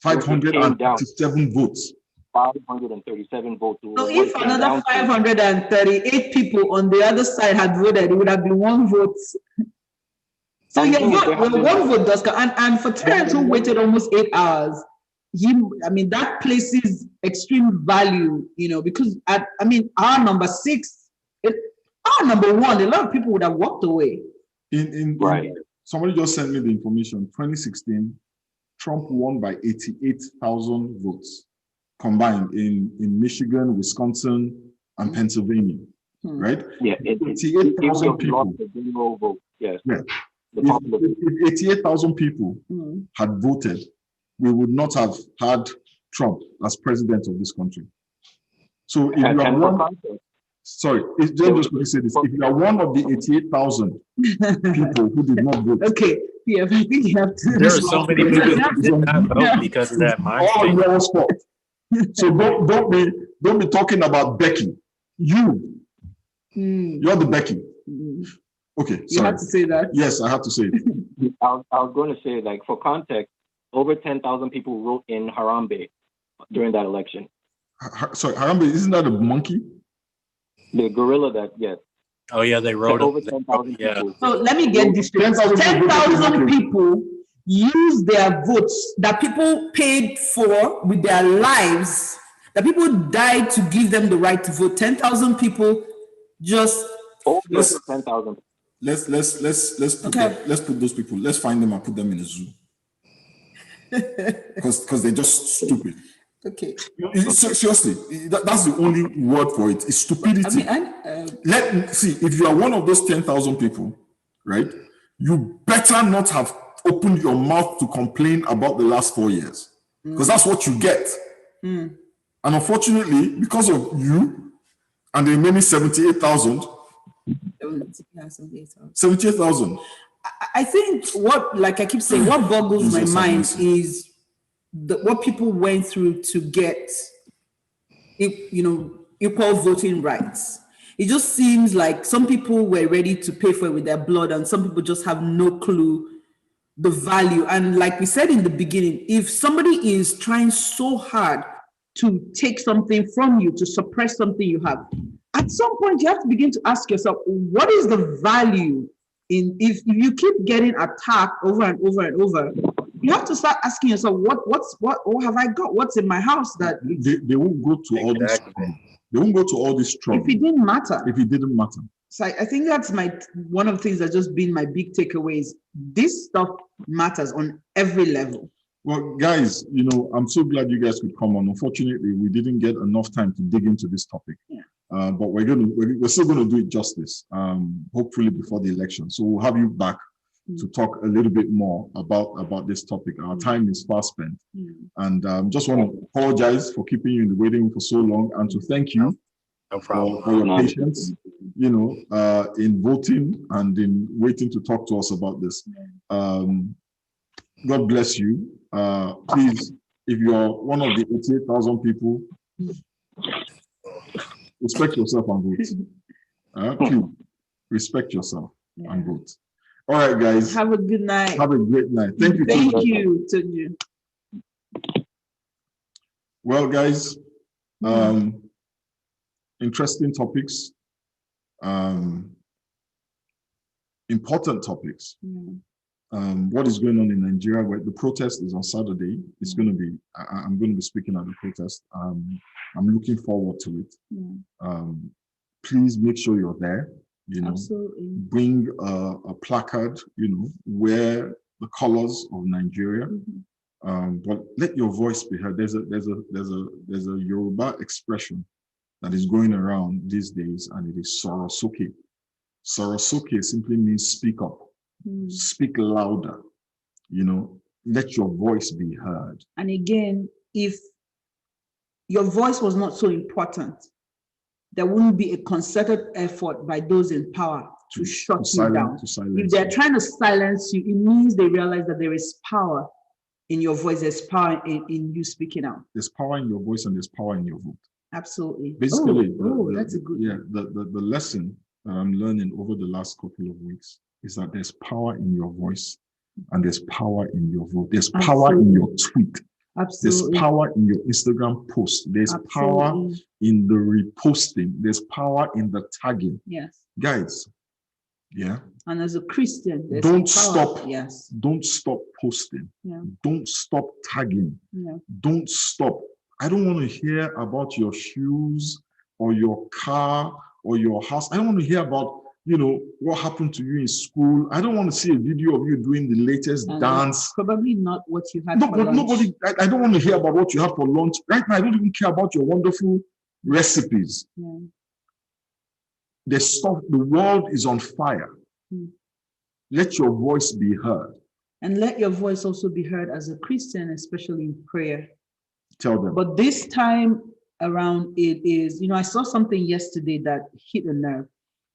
A: 537 votes.
H: 537 votes.
B: So if another 538 people on the other side had voted, it would have been 1 vote. So your one vote does count. And for Terrence, who waited almost 8 hours, that places extreme value, because our number 6, our number 1, a lot of people would have walked away.
H: Right.
A: Somebody just sent me the information. 2016, Trump won by 88,000 votes combined in Michigan, Wisconsin, and Pennsylvania, right?
H: Yeah,
A: 88,000 people.
H: Yes.
A: Yeah. If 88,000 people had voted, we would not have had Trump as president of this country. So if you are one, sorry, just going to say this. If you are one of the 88,000 people who did not vote,
B: okay, yeah, I think you have to.
G: There are so many people who did not vote because of that mindset.
A: All your fault. So don't be talking about Becky. You're the Becky. Okay, sorry.
B: You have to say that.
A: Yes, I have to say it.
H: I was going to say, like, for context, over 10,000 people wrote in Harambe during that election.
A: Sorry, Harambe, isn't that a monkey?
H: The gorilla that, yes.
G: Oh yeah, they wrote
H: over 10,000 people.
B: So let me get this straight. 10,000 people use their votes that people paid for with their lives, that people died to give them the right to vote. 10,000 people just
H: over 10,000.
A: Let's put those people. Let's find them and put them in a zoo. Because they're just stupid.
B: Okay.
A: Seriously, that's the only word for it. It's stupidity. Let me see, if you are one of those 10,000 people, right? You better not have opened your mouth to complain about the last 4 years, because that's what you get. And unfortunately, because of you and the remaining 78,000. 78,000.
B: I think like I keep saying, what boggles my mind is what people went through to get, equal voting rights. It just seems like some people were ready to pay for it with their blood, and some people just have no clue the value. And like we said in the beginning, if somebody is trying so hard to take something from you, to suppress something you have, at some point you have to begin to ask yourself, what is the value in if you keep getting attacked over and over and over? You have to start asking yourself, what have I got? What's in my house that
A: they won't go to all this trouble. They won't go to all this trouble
B: if it didn't matter.
A: If it didn't matter.
B: So I think that's one of the things that's just been my big takeaways. This stuff matters on every level.
A: Well, guys, I'm so glad you guys could come on. Unfortunately, we didn't get enough time to dig into this topic.
B: Yeah.
A: But we're still going to do it justice, hopefully before the election. So we'll have you back to talk a little bit more about this topic. Our time is fast spent. And just want to apologize for keeping you in the waiting room for so long, and to thank you for your patience, in voting and in waiting to talk to us about this. God bless you. Please, if you're one of the 88,000 people, respect yourself and vote. Please, respect yourself and vote. All right, guys.
B: Have a good night.
A: Have a great night. Thank you.
B: Thank you, Tunji.
A: Well, guys, interesting topics, important topics. What is going on in Nigeria? Where the protest is on Saturday. It's going to be. I'm going to be speaking at the protest. I'm looking forward to it. Please make sure you're there. You know,
B: Absolutely.
A: Bring a placard. You know, wear the colors of Nigeria. But let your voice be heard. There's a Yoruba expression that is going around these days, and it is Sorosoke. Sorosoke simply means speak up, speak louder. You know, let your voice be heard.
B: And again, if your voice was not so important, there wouldn't be a concerted effort by those in power to shut you down. If they're trying to silence you, it means they realize that there is power in your voice, there's power in you speaking out.
A: There's power in your voice and there's power in your vote.
B: Absolutely.
A: Basically,
B: that's a good
A: the lesson that I'm learning over the last couple of weeks is that there's power in your voice and there's power in your vote. There's power in your tweet.
B: Absolutely.
A: There's power in your Instagram post. There's power in the reposting. There's power in the tagging.
B: Yes.
A: Guys, yeah.
B: And as a Christian, there's
A: don't
B: power.
A: stop.
B: Yes.
A: Don't stop posting.
B: Yeah.
A: Don't stop tagging.
B: Yeah.
A: Don't stop. I don't want to hear about your shoes or your car or your house. I don't want to hear about, you know, what happened to you in school. I don't want to see a video of you doing the latest dance.
B: Probably not what you had for lunch.
A: Nobody, I don't want to hear about what you had for lunch. Right now, I don't even care about your wonderful recipes.
B: Yeah.
A: The world is on fire. Let your voice be heard.
B: And let your voice also be heard as a Christian, especially in prayer.
A: Tell them.
B: But this time around, it is, you know, I saw something yesterday that hit a nerve.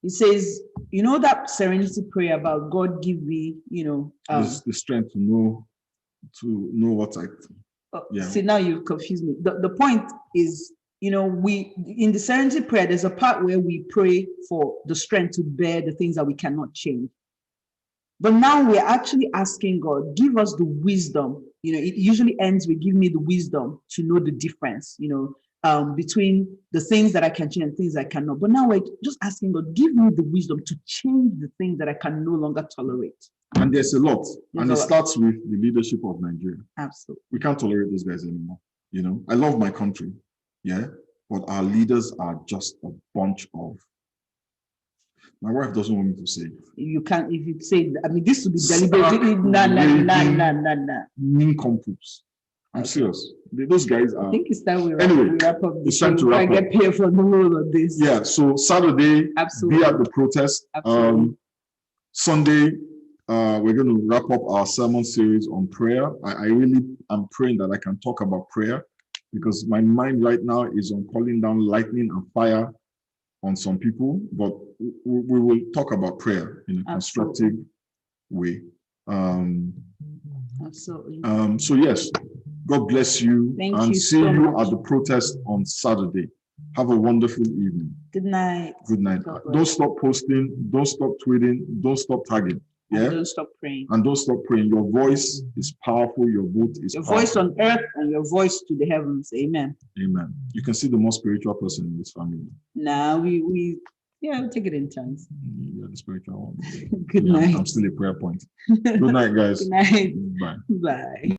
B: It says, you know, that serenity prayer about God give me, you know,
A: the strength to know what I.
B: Yeah. See, now you confuse me. The point is, you know, we in the serenity prayer, there's a part where we pray for the strength to bear the things that we cannot change. But now we're actually asking God, give us the wisdom. You know, it usually ends with give me the wisdom to know the difference, you know, between the things that I can change and things I cannot. But now we're just asking God, give me the wisdom to change the things that I can no longer tolerate.
A: And there's a lot. And it starts with the leadership of Nigeria.
B: Absolutely.
A: We can't tolerate those guys anymore. You know, I love my country. Yeah. But our leaders are just a bunch of. My wife doesn't want me to say.
B: You can't, if you say, I mean, this would be deliberately, nah.
A: Nincompoops. I'm serious. Those guys are.
B: I think it's time we
A: wrap
B: up.
A: It's time to wrap up.
B: I get paid for the whole of this.
A: Yeah, so Saturday,
B: absolutely,
A: be at the protest.
B: Absolutely.
A: Sunday, we're going to wrap up our sermon series on prayer. I really am praying that I can talk about prayer because my mind right now is on calling down lightning and fire on some people, but we will talk about prayer in a constructive way.
B: Absolutely.
A: So yes, God bless you.
B: Thank
A: and
B: you
A: see
B: so
A: you
B: much.
A: at the protest on Saturday. Have a wonderful evening.
B: Good night.
A: Good night. Don't stop posting. Don't stop tweeting. Don't stop tagging. Yeah.
B: And don't stop praying.
A: And don't stop praying. Your voice is powerful. Your vote is powerful.
B: Voice on earth and your voice to the heavens. Amen.
A: Amen. You can see the most spiritual person in this family.
B: Nah, we'll take it in turns.
A: You're the spiritual one.
B: Good night.
A: I'm still a prayer point. Good night, guys.
B: Good night.
A: Bye.
B: Bye.